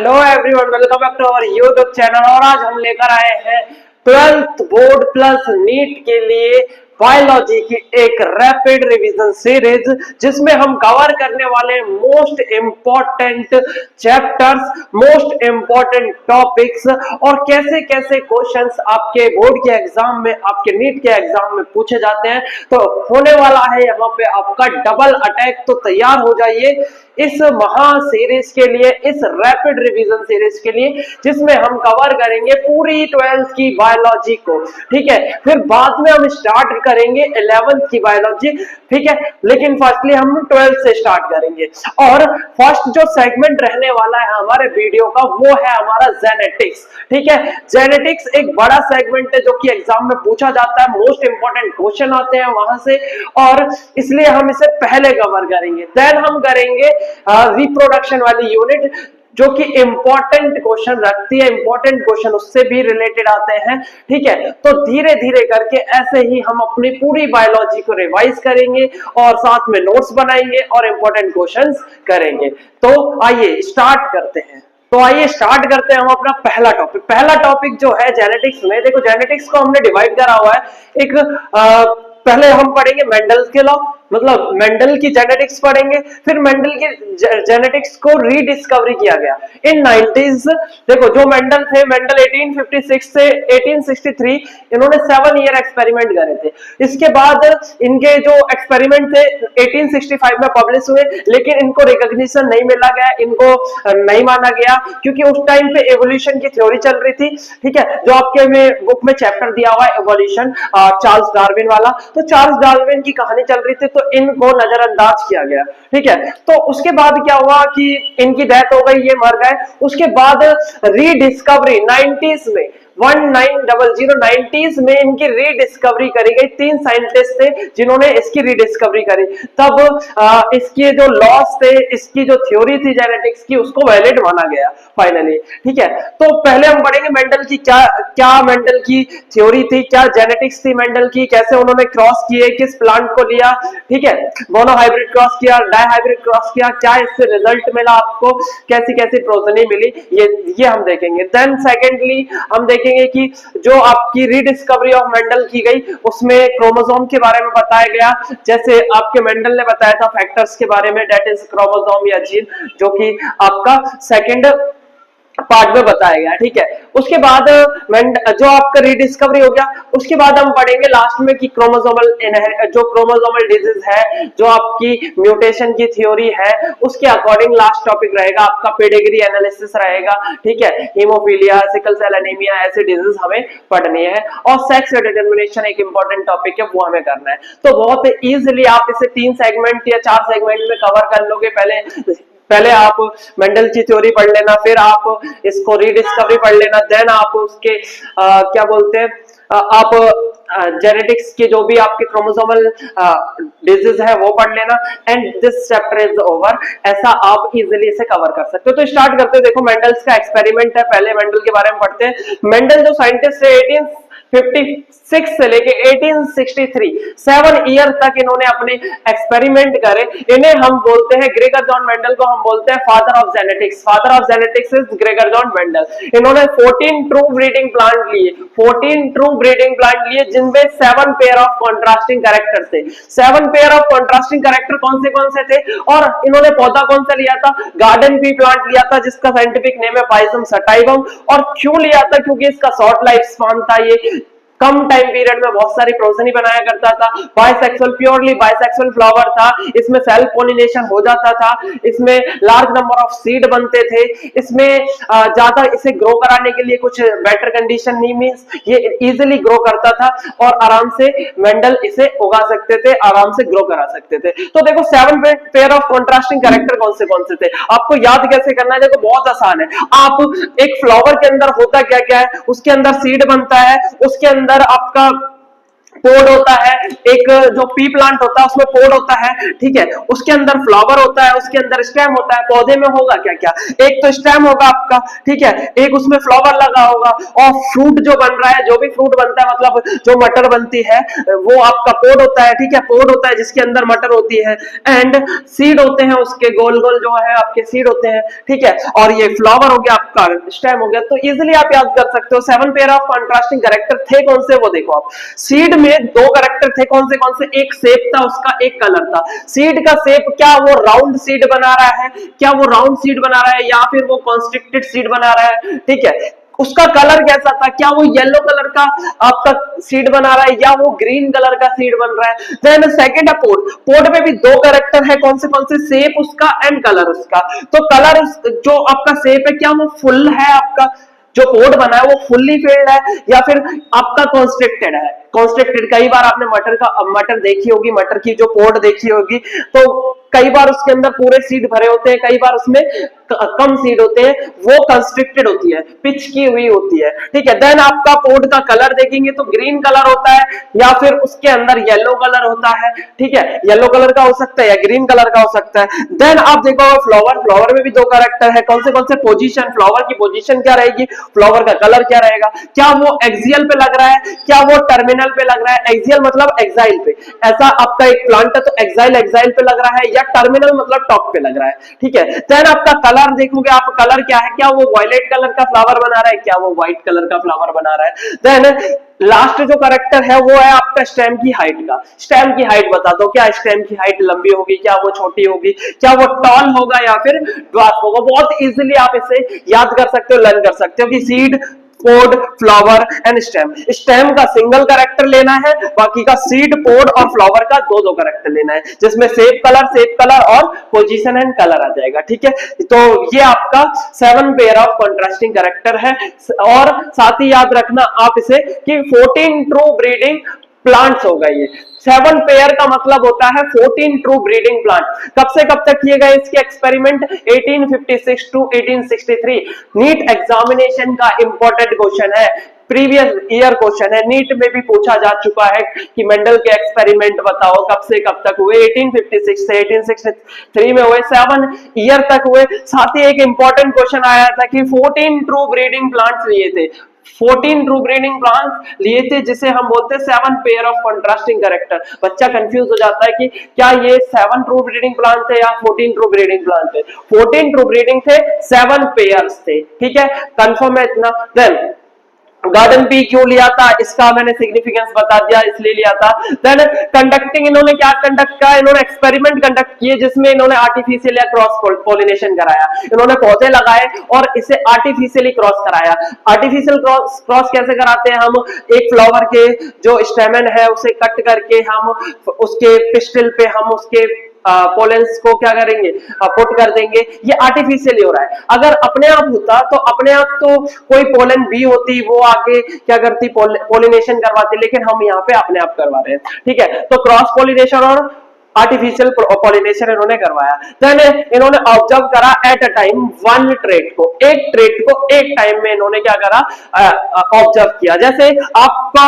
Hello everyone, welcome back to our YouTube channel. और आज हम लेकर आए हैं 12th बोर्ड प्लस नीट के लिए बायोलॉजी की एक रैपिड रिवीजन सीरीज, जिसमें हम कवर करने वाले most important chapters, most important topics और कैसे कैसे क्वेश्चंस आपके बोर्ड के एग्जाम में, आपके नीट के एग्जाम में पूछे जाते हैं। तो होने वाला है यहाँ पे आपका डबल अटैक, तो तैयार हो जाइए इस महा सीरीज के लिए, इस रैपिड रिवीजन सीरीज के लिए, जिसमें हम कवर करेंगे पूरी 12th की बायोलॉजी को। ठीक है, फिर बाद में हम स्टार्ट करेंगे 11th की बायोलॉजी। ठीक है, लेकिन फर्स्टली हम 12th से स्टार्ट करेंगे। और फर्स्ट जो सेगमेंट रहने वाला है हमारे वीडियो का, वो है हमारा जेनेटिक्स। ठीक है, जेनेटिक्स एक बड़ा सेगमेंट है जो कि एग्जाम में पूछा जाता है, मोस्ट इंपॉर्टेंट क्वेश्चन आते हैं वहां से, और इसलिए हम इसे पहले कवर करेंगे। देन हम करेंगे रिप्रोडक्शन वाली यूनिट, जो कि इंपॉर्टेंट क्वेश्चन रखती है, इंपॉर्टेंट क्वेश्चन उससे भी रिलेटेड आते हैं। ठीक है, तो धीरे धीरे करके ऐसे ही हम अपनी पूरी बायोलॉजी को रिवाइज करेंगे और साथ में नोट्स बनाएंगे और इंपॉर्टेंट क्वेश्चंस करेंगे। तो आइए स्टार्ट करते हैं। हम अपना पहला टॉपिक जो है जेनेटिक्स में। देखो, जेनेटिक्स को हमने डिवाइड करा हुआ है। एक पहले हम पढ़ेंगे मेंडल के लॉ, मतलब मेंडल की जेनेटिक्स पढ़ेंगे। फिर मेंडल की जेनेटिक्स को रीडिस्कवरी किया गया इन 90s। देखो, जो मेंडल थे, मेंडल 1856 से 1863, इन्होंने 7 ईयर एक्सपेरिमेंट करे थे। इसके बाद इनके जो एक्सपेरिमेंट थे 1865 में पब्लिश हुए, लेकिन इनको रिकॉग्निशन नहीं मिला गया, इनको नहीं माना गया, क्योंकि उस टाइम पे एवोल्यूशन की थ्योरी चल रही थी। ठीक है, जो आपके में बुक में चैप्टर दिया हुआ है एवोल्यूशन, चार्ल्स डार्विन वाला, तो चार्ल्स डार्विन की कहानी चल रही थी, तो इनको नजरअंदाज किया गया। ठीक है, तो उसके बाद क्या हुआ कि इनकी डेथ हो गई, ये मर गए। उसके बाद रीडिस्कवरी 90s में, 1990 में इनकी रीडिस्कवरी करी गई। 3 साइंटिस्ट थे जिन्होंने इसकी रीडिस्कवरी करी। तब इसके जो लॉस थे, इसकी जो थ्योरी थी जेनेटिक्स की, उसको वैलिड माना गया फाइनली। ठीक है, तो पहले हम पढ़ेंगे मेंडल की क्या मेंडल की थ्योरी थी, क्या जेनेटिक्स थी मेंडल की, कैसे उन्होंने क्रॉस किए, किस प्लांट को लिया। ठीक है, मोनो हाइब्रिड क्रॉस किया, डाई हाइब्रिड क्रॉस किया, क्या इससे रिजल्ट मिला आपको, कैसी कैसी प्रोजेनी मिली, ये हम देखेंगे। देन सेकेंडली हम देखेंगे कि जो आपकी रीडिस्कवरी ऑफ मेंडल की गई, उसमें क्रोमोसोम के बारे में बताया गया। जैसे आपके मेंडल ने बताया था फैक्टर्स के बारे में, डेट इज क्रोमोसोम या जीन, जो कि आपका सेकेंड पार्ट में बताया गया। ठीक है, उसके बाद जो आपका रीडिस्कवरी हो गया, उसके बाद हम पढ़ेंगे लास्ट में कि जो क्रोमोसोमल डिजीज है, जो आपकी म्यूटेशन की थ्योरी है, उसके अकॉर्डिंग लास्ट टॉपिक रहेगा आपका पेडिग्री एनालिसिस रहेगा। ठीक है, हीमोफीलिया, सिकल सेल एनीमिया, ऐसे डिजीज हमें पढ़नी है। और सेक्स डिटरमिनेशन एक इंपॉर्टेंट टॉपिक है, वो हमें करना है। तो बहुत इजीली आप इसे 3 सेगमेंट या 4 सेगमेंट में कवर कर लोगे। पहले आप मेंडल की थ्योरी पढ़ लेना, फिर आप इसको रीडिस्कवरी पढ़ लेना, देन आप उसके क्या बोलते हैं, आप जेनेटिक्स के जो भी आपके क्रोमोसोमल डिजीज है वो पढ़ लेना, and this chapter is over. ऐसा आप इजीली इसे कवर कर सकते हो। तो स्टार्ट करते हैं। देखो, मेंडल्स का एक्सपेरिमेंट है, पहले मेंडल के बारे में पढ़ते हैं। मेंडल जो साइंटिस्ट है 1856 से लेके 1863, 7 ईयर तक इन्होंने अपने एक्सपेरिमेंट करे। इन्हें हम बोलते हैं, ग्रेगर जॉन मेंडल को हम बोलते हैं father of genetics. Father of genetics is Gregor John Mendel. इन्होंने 14 ट्रू ब्रीडिंग प्लांट लिए, 14 ट्रू ब्रीडिंग प्लांट लिए, जिनमें 7 पेयर ऑफ कॉन्ट्रास्टिंग कैरेक्टर थे। 7 पेयर ऑफ कॉन्ट्रास्टिंग कैरेक्टर कौन से थे? और इन्होंने पौधा कौन सा लिया था? गार्डन पी प्लांट लिया था, जिसका साइंटिफिक नेम है पाइजम सटाइवम। और क्यों लिया था? क्योंकि इसका शॉर्ट लाइफ स्पान था, ये कम टाइम पीरियड में बहुत सारी प्रोजेनी बनाया करता था। बाइसेक्सुअल, प्योरली बाइसेक्सुअल फ्लावर था। इसमें सेल्फ पोलिनेशन हो जाता था, इसमें लार्ज नंबर ऑफ सीड बनते थे, इसमें ज्यादा इसे ग्रो कराने के लिए कुछ बेटर कंडीशन नहीं, मींस ये इजीली ग्रो करता था और आराम से मेंडल इसे उगा सकते थे, आराम से ग्रो करा सकते थे। तो देखो, 7 पेयर ऑफ कॉन्ट्रास्टिंग कैरेक्टर कौन से थे? आपको याद कैसे करना है? देखो, बहुत आसान है। आप एक फ्लावर के अंदर होता क्या क्या है, उसके अंदर सीड बनता है, उसके अंदर आपका पोड होता है, एक जो पी प्लांट होता है उसमें पोड होता है, ठीक है, उसके अंदर फ्लावर होता है, उसके अंदर स्टेम होता है। पौधे में होगा क्या क्या, एक तो स्टेम होगा आपका, ठीक है, एक उसमें फ्लावर लगा होगा, और फ्रूट जो बन रहा है, जो भी फ्रूट बनता है मतलब जो मटर बनती है वो आपका पोड होता है, ठीक है, पोड होता है जिसके अंदर मटर होती है, एंड सीड होते हैं उसके, गोल गोल जो है आपके सीड होते हैं, ठीक है, और ये फ्लावर हो गया आपका, स्टेम हो गया। तो इजिली आप याद कर सकते हो 7 पेयर ऑफ कॉन्ट्रास्टिंग कैरेक्टर थे कौन से, वो देखो आप। सीड में 2 कैरेक्टर थे, कौन से, एक शेप था उसका, एक कलर था। सीड का शेप, क्या वो राउंड सीड बना रहा है, क्या वो राउंड सीड बना रहा है, या फिर वो कॉन्स्ट्रिक्टेड सीड बना रहा है, ठीक है। उसका कलर कैसा था, क्या वो येलो कलर का आपका सीड बना रहा है, या वो ग्रीन कलर का सीड बन रहा है। देन सेकंड है पोड, पोड में भी 2 कैरेक्टर है, कौन से, शेप उसका एंड कलर उसका। तो कलर जो आपका शेप है, क्या वो फुल है, आपका जो पोड बना है वो फुल्ली फिल्ड है, या फिर आपका कॉन्स्ट्रिक्टेड है। कॉन्स्ट्रिक्टेड, कई बार आपने मटर देखी होगी, मटर की जो पोड देखी होगी, तो कई बार उसके अंदर पूरे सीड भरे होते हैं, कई बार उसमें कम सीड होते हैं, वो कंस्ट्रिक्टेड होती है, पिच की हुई होती है, ठीक है। देन आपका पोड का कलर देखेंगे तो ग्रीन कलर होता है, या फिर उसके अंदर येलो कलर होता है, ठीक है, येलो कलर का हो सकता है या ग्रीन कलर का हो सकता है। देन आप देखो फ्लावर, फ्लावर में भी 2 कैरेक्टर है, कौन से, पोजीशन, फ्लावर की पोजीशन क्या रहेगी, फ्लावर का कलर क्या रहेगा, क्या वो एक्सियल पे लग रहा है, क्या वो टर्मिनल पे लग रहा है। एक्सियल मतलब एक्साइल पे, ऐसा आपका एक प्लांट है तो एक्साइल पे लग रहा है, या टर्मिनल मतलब टॉप पे लग रहा है, ठीक है। देन आपका कलर देखोगे आप, कलर क्या है, क्या वो वायलेट कलर का फ्लावर बना रहा है, क्या वो व्हाइट कलर का फ्लावर बना रहा है। देन लास्ट जो कैरेक्टर है वो है आपका स्टेम की हाइट का। स्टेम की हाइट बता दो, क्या स्टेम की हाइट लंबी होगी, क्या वो छोटी होगी, क्या वो टॉल होगा या फिर ड्वार्फ होगा। बहुत इजीली आप इसे याद कर सकते हो, लर्न कर सकते हो कि seed, pod, flower and stem. Stem का सिंगल कैरेक्टर लेना है, बाकी का सीड, पोड और फ्लावर का 2-2 कैरेक्टर लेना है, जिसमें शेप कलर और पोजीशन एंड कलर आ जाएगा, ठीक है। तो ये आपका 7 पेयर ऑफ कॉन्ट्रास्टिंग कैरेक्टर है। और साथ ही याद रखना आप इसे कि 14 ट्रू ब्रीडिंग प्लांट्स होगा ये। 7 पेयर का मतलब होता है 14 ट्रू ब्रीडिंग प्लांट। कब से कब तक किए गए इसके एक्सपेरिमेंट, 1856 टू 1863। नीट एग्जामिनेशन का इंपॉर्टेंट क्वेश्चन है, प्रीवियस ईयर क्वेश्चन है, नीट में भी पूछा जा चुका है कि मेंडल के एक्सपेरिमेंट बताओ कब से कब तक हुए। 1856 से 1863 में हुए, 7 ईयर तक हुए। साथ ही एक इंपॉर्टेंट क्वेश्चन आया था कि 14 ट्रू ब्रीडिंग प्लांट्स लिए थे, 14 ट्रू ब्रीडिंग प्लांट्स लिए थे, जिसे हम बोलते हैं 7 पेयर ऑफ कंट्रास्टिंग कैरेक्टर। बच्चा कंफ्यूज हो जाता है कि क्या ये 7 ट्रू ब्रीडिंग प्लांट थे या 14 ट्रू ब्रीडिंग प्लांट थे। 14 ट्रू ब्रीडिंग थे, 7 पेयर्स थे, ठीक है, कंफर्म है इतना। देन गार्डन पी क्यों लिया था, इसका मैंने सिग्निफिकेंस बता दिया, इसलिए लिया था। देन कंडक्टिंग, इन्होंने क्या कंडक्ट किया, इन्होंने एक्सपेरिमेंट कंडक्ट किए जिसमें इन्होंने आर्टिफिशियल या क्रॉस पॉलिनेशन कराया। इन्होंने पौधे लगाए और इसे आर्टिफिशियली क्रॉस कराया। आर्टिफिशियल क्रॉस कैसे कराते हैं हम, एक फ्लावर के जो स्टेमन है उसे कट करके हम उसके पिस्टिल पे हम उसके पोलेंस को क्या करेंगे, पुट कर देंगे। ये आर्टिफिशियली हो रहा है। अगर अपने आप होता तो अपने आप तो कोई पोलन बी होती, वो आके क्या करती, पोलिनेशन करवाती, लेकिन हम यहाँ पे अपने आप करवा रहे हैं, ठीक है। तो क्रॉस पोलिनेशन और आर्टिफिशियल पॉलिनेशन इन्होंने करवाया। देन इन्होंने ऑब्जर्व करा एट अ टाइम 1 ट्रेट को, एक ट्रेट को एक टाइम में इन्होंने क्या करा, ऑब्जर्व किया। जैसे आपका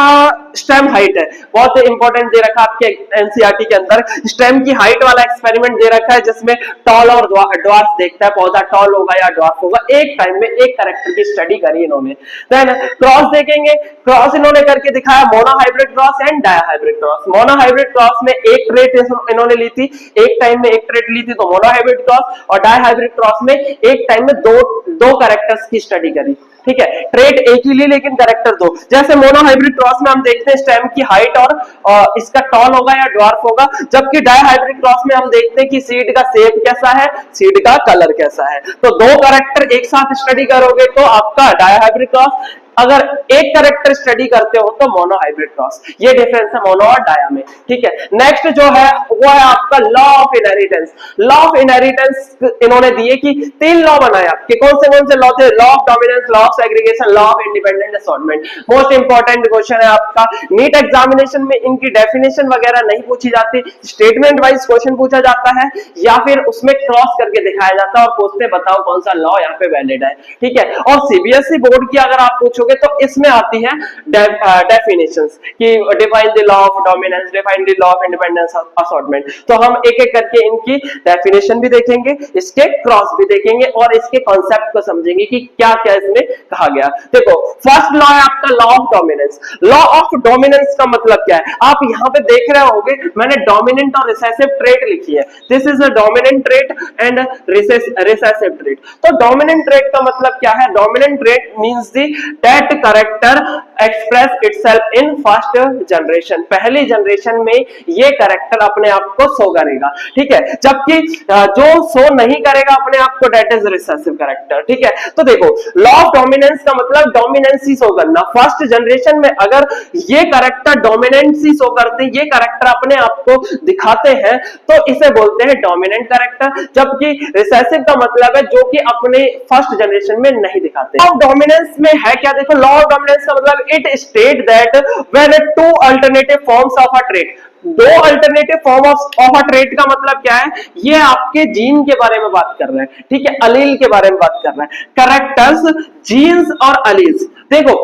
स्टेम हाइट है, बहुत इंपॉर्टेंट दे रखा आपके एनसीईआरटी के अंदर, स्टेम की हाइट वाला एक्सपेरिमेंट दे रखा है जिसमें टॉल और ड्वार्फ देखता है, पौधा टॉल होगा या ड्वार्फ होगा। एक टाइम में एक कैरेक्टर की स्टडी करी इन्होंने। देन क्रॉस देखेंगे, क्रॉस इन्होंने करके दिखाया, monohybrid cross and dihybrid cross. Monohybrid cross में एक ट्रेट इन्होंने ली थी, एक टाइम में एक ट्रेट ली थी, तो मोनोहाइब्रिड क्रॉस। और डायहाइब्रिड क्रॉस में एक टाइम में दो कैरेक्टर्स की स्टडी करी, ठीक है। ट्रेट एक ही ली लेकिन कैरेक्टर 2। जैसे मोनोहाइब्रिड क्रॉस में हम देखते हैं स्टेम की हाइट और इसका टॉल होगा या ड्वार्फ होगा, जबकि डायहाइब्रिड क्रॉस में हम देखते हैं कि सीड का शेप कैसा है, सीड का कलर कैसा है। तो 2 कैरेक्टर एक साथ स्टडी करोगे तो आपका डायहाइब्रिड क्रॉस, अगर एक कैरेक्टर स्टडी करते हो तो मोनोहाइब्रिड क्रॉस। ये डिफरेंस है मोनो और डाया में, ठीक है। नेक्स्ट जो है वो है आपका law of inheritance. Law of inheritance इन्होंने दिए कि 3 लॉ बनाया, कि कौन से लॉ थे, law of dominance, law of segregation, law of independent assortment. Most important question है आपका। नीट एग्जामिनेशन में इनकी डेफिनेशन वगैरह नहीं पूछी जाती, स्टेटमेंट वाइज क्वेश्चन पूछा जाता है या फिर उसमें क्रॉस करके दिखाया जाता है और पूछते बताओ कौन सा लॉ यहाँ पे वैलिड है, ठीक है। और सीबीएसई बोर्ड की अगर आप पूछोगे देखोगे तो इसमें आती है डेफिनेशंस कि define the law of dominance, define the law of independence assortment. तो हम एक एक करके इनकी डेफिनेशन भी देखेंगे, इसके क्रॉस भी देखेंगे और इसके कॉन्सेप्ट को समझेंगे कि क्या क्या इसमें कहा गया। देखो फर्स्ट लॉ है आपका law of dominance. Law of dominance का मतलब क्या है, आप यहां पे देख रहे होगे मैंने डोमिनेंट और रिसेसिव ट्रेट लिखी है। This is a dominant trait and recessive trait. तो डोमिनेंट ट्रेट का मतलब क्या है, dominant trait means the that character express itself in first generation. पहली जनरेशन में ये कैरेक्टर अपने आप को शो करेगा, ठीक है, जबकि जो शो नहीं करेगा अपने आप को दैट इज रिसेसिव कैरेक्टर, ठीक है। तो देखो लॉ ऑफ डोमिनेंस का मतलब डोमिनेंसी शो करना। फर्स्ट जनरेशन में अगर ये कैरेक्टर डोमिनेंसी शो करते, ये कैरेक्टर अपने आप को दिखाते हैं तो इसे बोलते हैं डोमिनेंट कैरेक्टर, जबकि रिसेसिव का मतलब है जो कि अपने फर्स्ट जनरेशन में नहीं दिखाते। लॉ ऑफ डोमिनेंस में है क्या, देखो लॉ ऑफ डोमिनेंस का मतलब it state that when two alternative forms of a trait, दो alternative form of a trait का मतलब क्या है, ये आपके जीन के बारे में बात कर रहे हैं, ठीक है, अलील के बारे में बात कर रहे हैं। कैरेक्टर्स, जीन्स और अलील्स। देखो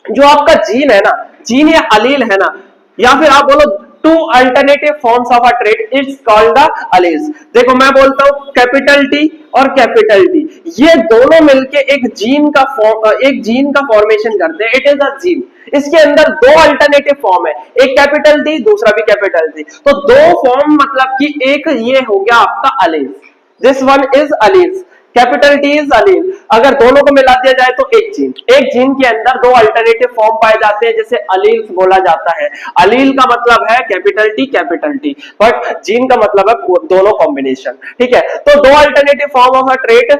जो आपका जीन है ना, जीन या अलील है ना, या फिर आप बोलो two alternative forms of a trait, it's called the alleles. देखो मैं बोलता हूं कैपिटल टी और कैपिटल टी, ये दोनों मिलके एक जीन का फॉर्मेशन करते हैं, इट इज अ जीन। इसके अंदर दो अल्टरनेटिव फॉर्म है, एक कैपिटल टी दूसरा भी कैपिटल टी, तो दो फॉर्म मतलब कि एक ये हो गया आपका allele, this one is allele, capital T is allele. अगर दोनों को मिला दिया जाए तो एक जीन के अंदर दो अल्टरनेटिव फॉर्म पाए जाते हैं जिसे अलील बोला जाता है। अलील का मतलब है कैपिटल टी, बट जीन का मतलब है दोनों कॉम्बिनेशन, ठीक है। तो दो alternative form of a trait,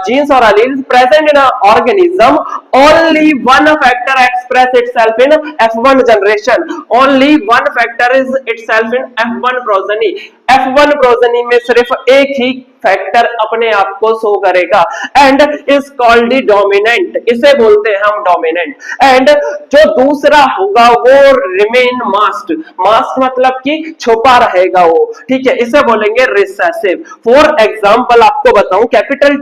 genes और allele present in a organism, only one factor express itself in F1 generation, only one factor is itself in F1 progeny. F1 progeny में सिर्फ एक ही फैक्टर अपने आप को शो करेगा and is called the dominant, इसे बोलते हैं हम डोमिनेंट। एंड जो दूसरा होगा वो रिमेन मास्क्ड, मास्क मतलब कि छुपा रहेगा वो, ठीक है, इसे बोलेंगे रिसेसिव। फॉर एग्जांपल आपको बताऊं, कैपिटल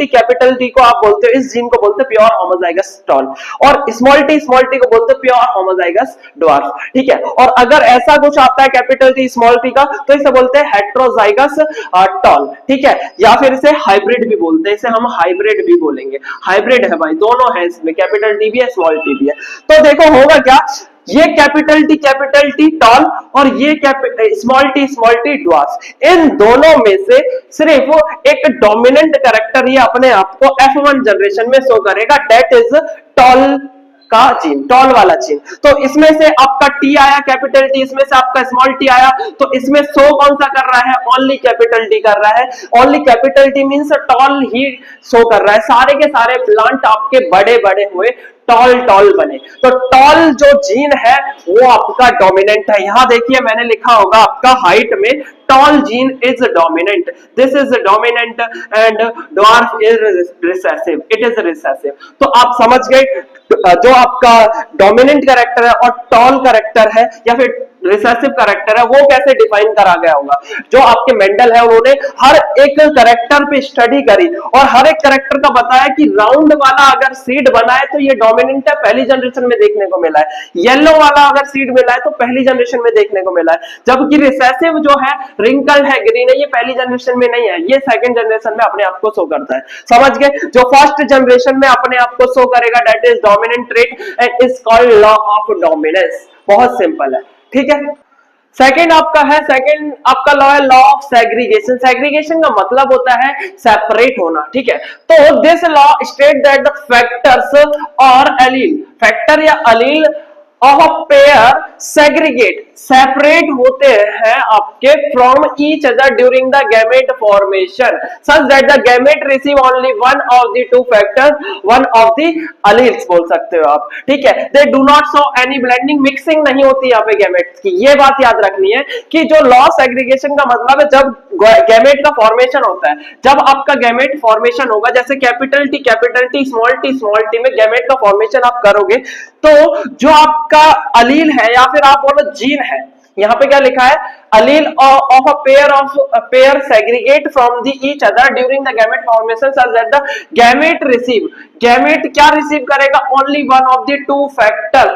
टी को आप बोलते हो, इस जीन को बोलते हैं प्योर होमोजाइगस टॉल, और स्मॉल टी को बोलते हैं प्योर होमोजाइगस ड्वार्फ, ठीक है। और अगर ऐसा कुछ आता है कैपिटल टी स्मॉल टी का तो इसे बोलते हैं हेट्रोजाइगस टॉल, ठीक है, या फिर इसे हाइब्रिड भी बोलते हैं, इसे हम हाइब्रिड भी बोलेंगे। हाइब्रिड है भाई, दोनों है इसमें, कैपिटल टी भी है स्मॉल टी भी है। तो देखो होगा क्या, ये कैपिटल टी टॉल और ये स्मॉल टी ड्वार्फ, इन दोनों में से सिर्फ एक डोमिनेंट कैरेक्टर ही अपने आप को F1 जनरेशन में शो करेगा, दैट इज टॉल का जीन, टॉल वाला जीन। तो इसमें से आपका टी आया कैपिटल टी, इसमें से आपका स्मॉल टी आया, तो इसमें शो कौन सा कर रहा है, ओनली कैपिटल टी कर रहा है। Only capital T means tall ही शो कर रहा है, सारे के सारे प्लांट आपके बड़े बड़े हुए, टॉल बने। तो टॉल जो जीन है वो आपका डोमिनेंट है। यहां देखिए मैंने लिखा होगा आपका हाइट में, tall gene is dominant, this is dominant and dwarf is recessive, it is recessive. तो आप समझ गए जो आपका डोमिनेंट कैरेक्टर है और टॉल कैरेक्टर है या फिर रिसेसिव कैरेक्टर है वो कैसे डिफाइन करा गया होगा। जो आपके मेंडल है उन्होंने हर एक कैरेक्टर पे स्टडी करी और हर एक कैरेक्टर का बताया कि राउंड वाला अगर सीड बना है तो ये डोमिनेंट है, पहली जनरेशन में देखने को मिला है। येलो वाला अगर सीड मिला है तो पहली जनरेशन में देखने को मिला है, जबकि रिसेसिव जो है रिंकल है, ग्रीन है, ये पहली जनरेशन में नहीं है, ये सेकंड जनरेशन में अपने आप को शो करता है। समझ गए, जो फर्स्ट जनरेशन में अपने आप को शो करेगा that is dominant trait and is called law of dominance. बहुत सिंपल है, ठीक है। सेकंड आपका लॉ है लॉ ऑफ सेग्रीगेशन। सेग्रीगेशन का मतलब होता है सेपरेट होना, ठीक है। तो this law state that the factors और एलील, फैक्टर या अलील of a pair segregate, separate होते हैं आपके from each other during the gamete formation such that the gamete receive only one of the two factors, one of the alleles बोल सकते हो आप, ठीक है। They do not show any blending, mixing नहीं होती यहाँ पे गैमेट्स की। ये बात याद रखनी है कि जो लॉ सेग्रीगेशन का मतलब है जब गैमेट का फॉर्मेशन होता है, जब आपका गैमेट फॉर्मेशन होगा, जैसे कैपिटल टी स्मॉल टी में गैमेट का फॉर्मेशन आप करोगे तो जो आपका अलील है या फिर आप बोलो जीन है यहाँ पे क्या लिखा है, allele of a pair segregate from the each other during the gamete formation such that the gamete receive, gamete क्या रिसीव करेगा, only one of the two factor,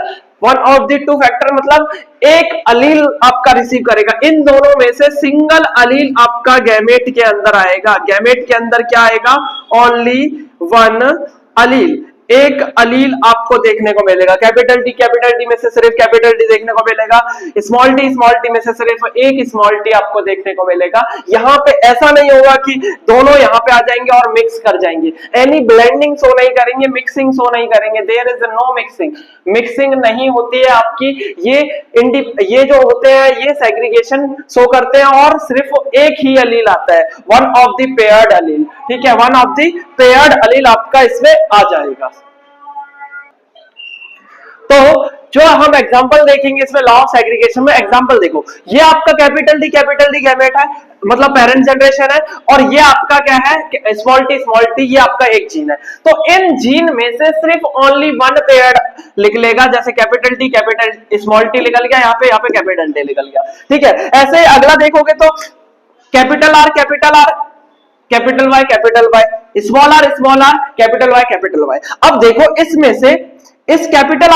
one of the two factor मतलब एक अलील आपका receive करेगा, इन दोनों में से single अलील आपका गैमेट के अंदर आएगा, गैमेट के अंदर क्या आएगा, ओनली वन अलील, एक अलील आपको देखने को मिलेगा, कैपिटल टी में से सिर्फ कैपिटल डी देखने को मिलेगा, स्मॉल टी में से सिर्फ एक स्मॉल टी आपको देखने को मिलेगा। यहाँ पे ऐसा नहीं होगा कि दोनों यहाँ पे आ जाएंगे और मिक्स कर जाएंगे, एनी ब्लेंडिंग शो नहीं करेंगे, मिक्सिंग शो नहीं करेंगे, there is no mixing, mixing नहीं होती है आपकी, ये जो होते हैं ये सेग्रीगेशन शो करते हैं और सिर्फ एक ही अलील आता है, वन ऑफ द पेयर्ड अलील, ठीक है, वन ऑफ द पेयर्ड अलील आपका इसमें आ जाएगा। तो जो हम एग्जांपल देखेंगे इसमें लॉ ऑफ सेग्रीगेशन में, एग्जांपल देखो, ये आपका कैपिटल डी गैमेट है, मतलब पेरेंट जनरेशन है, और ये आपका क्या है, स्मॉल टी, ये आपका एक जीन है। तो इन जीन में से सिर्फ ओनली वन पेयर लिख लेगा, जैसे capital T capital small T निकल गया, यहाँ पे कैपिटल टी निकल गया, ठीक है। ऐसे अगला देखोगे तो capital R capital Y small R capital Y. अब देखो इसमें से इस कैपिटल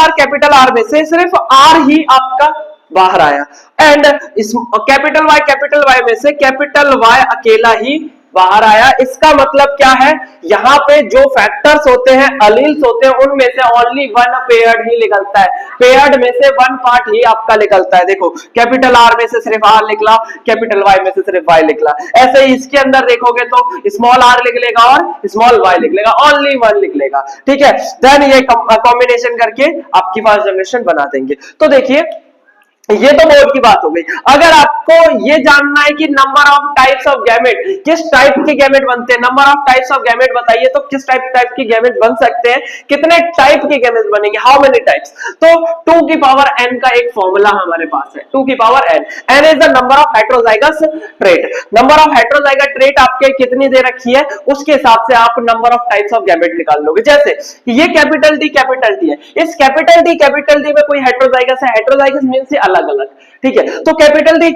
आर में से सिर्फ आर ही आपका बाहर आया, एंड इस कैपिटल वाई में से कैपिटल वाई अकेला ही बाहर आया। इसका मतलब क्या है, यहाँ पे जो फैक्टर्स होते हैं, अलील्स होते हैं, उनमें से ओनली वन पेयर्ड ही निकलता है, पेयर्ड में से वन पार्ट ही आपका निकलता है। देखो कैपिटल आर में से सिर्फ आर निकला, कैपिटल वाई में से सिर्फ वाई निकला। ऐसे ही इसके अंदर देखोगे तो स्मॉल आर लिख लेगा और स्मॉल वाई लिख लेगा, ओनली वन लिख लेगा, ठीक है। देन ये कॉम्बिनेशन करके आपकी फर्स्ट जनरेशन बना देंगे। तो देखिए ये तो बोर्ड की बात हो गई। अगर आपको ये जानना है कि number of types of gamete, किस टाइप के गैमेट बनते हैं, number of types of gamete बताइए, तो किस टाइप के गैमेट बन सकते हैं, कितने टाइप के गैमेट बनेंगे, हाउ मेनी टाइप्स। तो 2 की पावर n का एक फॉर्मूला हमारे पास है, 2 की power n is the number of heterozygous trait. Number of heterozygous trait आपके कितनी दे रखी है, उसके हिसाब से आप number of types of gamete निकाल लोगे। जैसे ये कैपिटल टी है, इस कैपिटल टी में कोई हेटेरोजाइगस है, हेटेरोजाइगस मींस अलग अलग, ठीक है। तो कैपिटल टी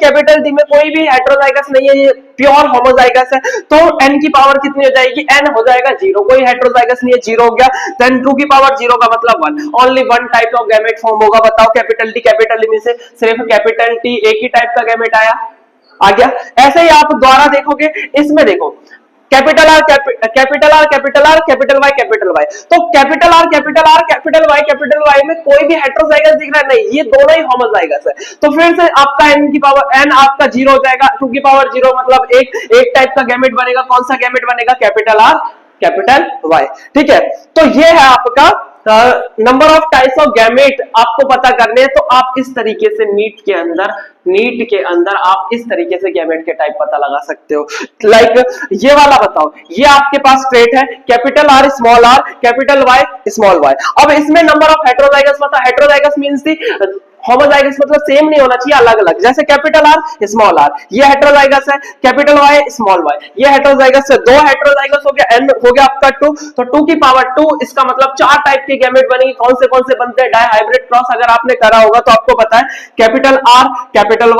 में कोई भी हेटेरोजाइगस नहीं है, ये प्योर होमोजाइगस है। तो n की पावर कितनी हो जाएगी, n हो जाएगा 0, कोई हेटेरोजाइगस नहीं है, 0 हो गया। देन 2 की पावर 0 का मतलब 1, only one type of gamete form होगा। बताओ कैपिटल टी में से सिर्फ कैपिटल टी एक ही टाइप का गैमेट आया, आ गया। ऐसे ही आप द्वारा देखोगे, इसमें देखो कैपिटल आर कैपिटल वाई तो कैपिटल वाई में कोई भी हेटेरोजाइगस दिख रहा है नहीं, ये दोनों ही होमोजाइगस है। तो फिर से आपका n की पावर n आपका 0 हो जाएगा, 2 की पावर 0 मतलब एक टाइप का गैमेट बनेगा। कौन सा गैमेट बनेगा, कैपिटल आर कैपिटल वाई, ठीक है। तो ये है आपका number of types of gamete आपको पता करने हैं। तो आप इस तरीके से नीट के अंदर आप इस तरीके से गैमेट के टाइप पता लगा सकते हो। लाइक ये वाला बताओ, ये आपके पास ट्रेट है capital R capital Y small Y. अब इसमें नंबर ऑफ हेटेरोजाइगस पता, हेटेरोजाइगस मींस दी होमोजाइगस मतलब सेम नहीं होना चाहिए, अलग अलग। जैसे कैपिटल आर स्मॉल आर, ये हेटेरोजाइगस है, कैपिटल वाई स्मॉल वाई, ये हेटेरोजाइगस है। 2 हेटेरोजाइगस हो गया, n हो गया आपका 2, तो 2 की पावर 2, इसका मतलब 4 टाइप के गैमेट बनेंगे। कौन से बनते हैं, डाई हाइब्रिड क्रॉस अगर आपने करा होगा तो आपको पता है, capital R capital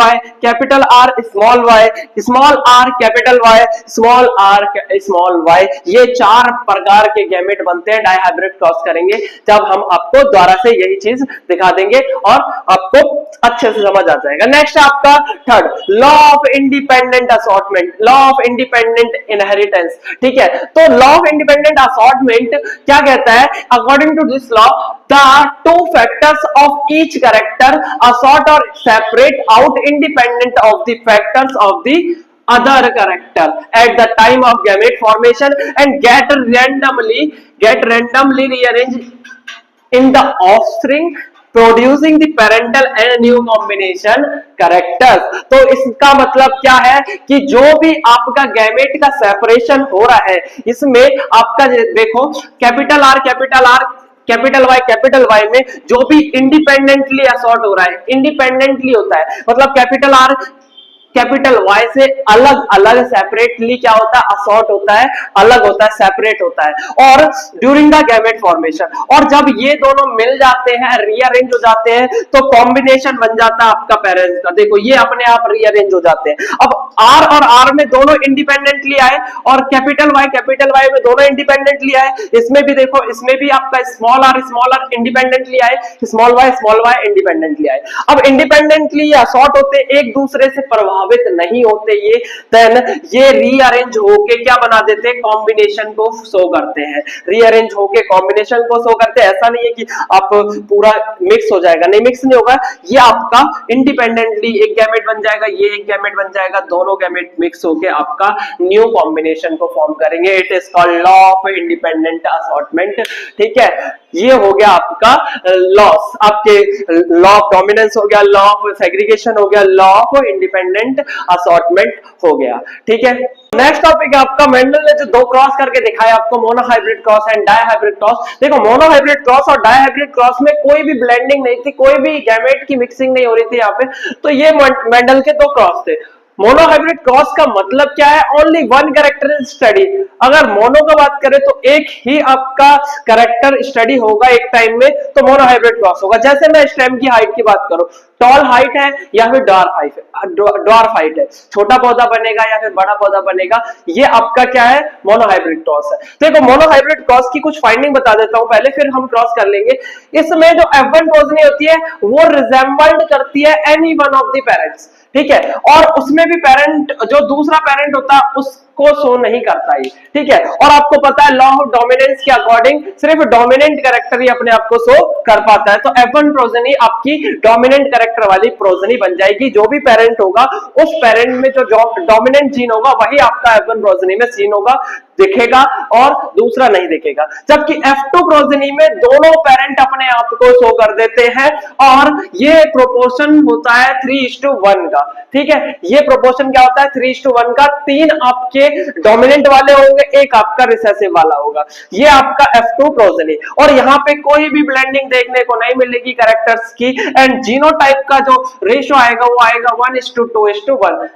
R small R capital Y small Y, ये 4 प्रकार के गैमेट बनते हैं, डाई हाइब्रिड क्रॉस करेंगे जब हम आपको द्वारा से यही चीज दिखा देंगे और आपको अच्छे से समझ आ जाएगा। नेक्स्ट आपका third, law of independent assortment, law of independent inheritance, ठीक है। तो लॉ ऑफ इंडिपेंडेंट असॉर्टमेंट क्या कहता है, according to this law the 2 factors of each character assort और separate out independent of the factors of the other character at the time of gamete formation and get randomly rearranged in the offspring producing the parental and new combination characters. तो इसका मतलब क्या है कि जो भी आपका गैमेट का सेपरेशन हो रहा है, इसमें आपका देखो कैपिटल आर कैपिटल वाई में जो भी इंडिपेंडेंटली असॉर्ट हो रहा है, इंडिपेंडेंटली होता है, मतलब कैपिटल आर कैपिटल वाई से अलग अलग सेपरेटली क्या होता है, असॉर्ट होता है, अलग होता है, सेपरेट होता है। और ड्यूरिंग द गैमेट फॉर्मेशन, और जब ये दोनों मिल जाते हैं, रीअरेंज हो जाते हैं, तो कॉम्बिनेशन बन जाता है आपका पेरेंट्स का। देखो ये अपने आप रीअरेंज हो जाते हैं। अब आर और आर में दोनों इंडिपेंडेंटली आए, और कैपिटल वाई में दोनों इंडिपेंडेंटली आए। इसमें भी देखो, इसमें भी आपका स्मॉल आर इंडिपेंडेंटली आए, स्मॉल वाई इंडिपेंडेंटली आए। अब इंडिपेंडेंटली असॉर्ट होते, एक दूसरे से प्रभावित नहीं होते ये, देन ये रीअरेंज होके क्या बना देते हैं, कॉम्बिनेशन को शो करते हैं। रीअरेंज होके कॉम्बिनेशन को शो करते हैं। ऐसा नहीं है कि आप पूरा मिक्स हो जाएगा, नहीं मिक्स नहीं होगा, ये आपका इंडिपेंडेंटली एक गैमेट बन जाएगा, ये एक गैमेट बन जाएगा, दोनों गैमेट मिक्स होके आपका न्यू कॉम्बिनेशन को फॉर्म करेंगे। It is called law of independent assortment. ठीक है, ये हो गया आपका लॉस, आपके लॉ ऑफ डोमिनेंस हो गया, लॉ ऑफ सेग्रीगेशन हो गया, लॉ ऑफ इंडिपेंडेंट असॉर्टमेंट हो गया। ठीक है, नेक्स्ट टॉपिक है आपका, मेंडल ने जो दो क्रॉस करके दिखाया आपको, monohybrid cross and dihybrid cross. देखो मोनोहाइब्रिड क्रॉस और डायहाइब्रिड क्रॉस में कोई भी ब्लेंडिंग नहीं थी, कोई भी गैमेट की मिक्सिंग नहीं हो रही थी यहाँ पे, तो ये मेंडल के दो क्रॉस थे। मोनोहाइब्रिड क्रॉस का मतलब क्या है, only one character is study. अगर मोनो का बात करें तो एक ही आपका कैरेक्टर स्टडी होगा एक टाइम में, तो मोनोहाइब्रिड क्रॉस होगा। जैसे मैं स्टेम की हाइट की बात करूं, टॉल हाइट है या फिर ड्वार्फ हाइट है, छोटा पौधा बनेगा या फिर बड़ा पौधा बनेगा, ये आपका क्या है, मोनोहाइब्रिड क्रॉस है। देखो मोनोहाइब्रिड क्रॉस की कुछ फाइंडिंग बता देता हूं पहले, फिर हम क्रॉस कर लेंगे। इसमें जो F1 प्रोजनी होती है वो रिजेंबल्ड करती है any one of the parents. ठीक है, और उसमें भी पेरेंट, जो दूसरा पेरेंट होता है उसको शो नहीं करता ही। ठीक है, और आपको पता है लॉ ऑफ डोमिनेंस के अकॉर्डिंग सिर्फ डोमिनेंट कैरेक्टर ही अपने आप को शो कर पाता है। तो F1 प्रोजनी आपकी डोमिनेंट कैरेक्टर वाली प्रोजनी बन जाएगी। जो भी पेरेंट होगा उस पेरेंट में जो डोमिनेंट जीन होगा वही आपका F1 प्रोजनी में सीन होगा, दिखेगा, और दूसरा नहीं दिखेगा। जबकि F2 प्रोजनी में दोनों पेरेंट अपने आप को शो कर देते हैं, और ये प्रोपोर्शन होता है 3:1 का। ठीक है, ये प्रोपोर्शन क्या होता है, 3:1 का। 3 आपके डोमिनेंट वाले होंगे, एक आपका रिसेसिव वाला होगा। ये आपका F2 प्रोजनी। और यहाँ पे कोई भी ब्लेंडिंग देखने को नहीं मिलेगी कैरेक्टर्स की। एंड जीनोटाइप का जो रेशियो आएगा वो आएगा 1:2:1।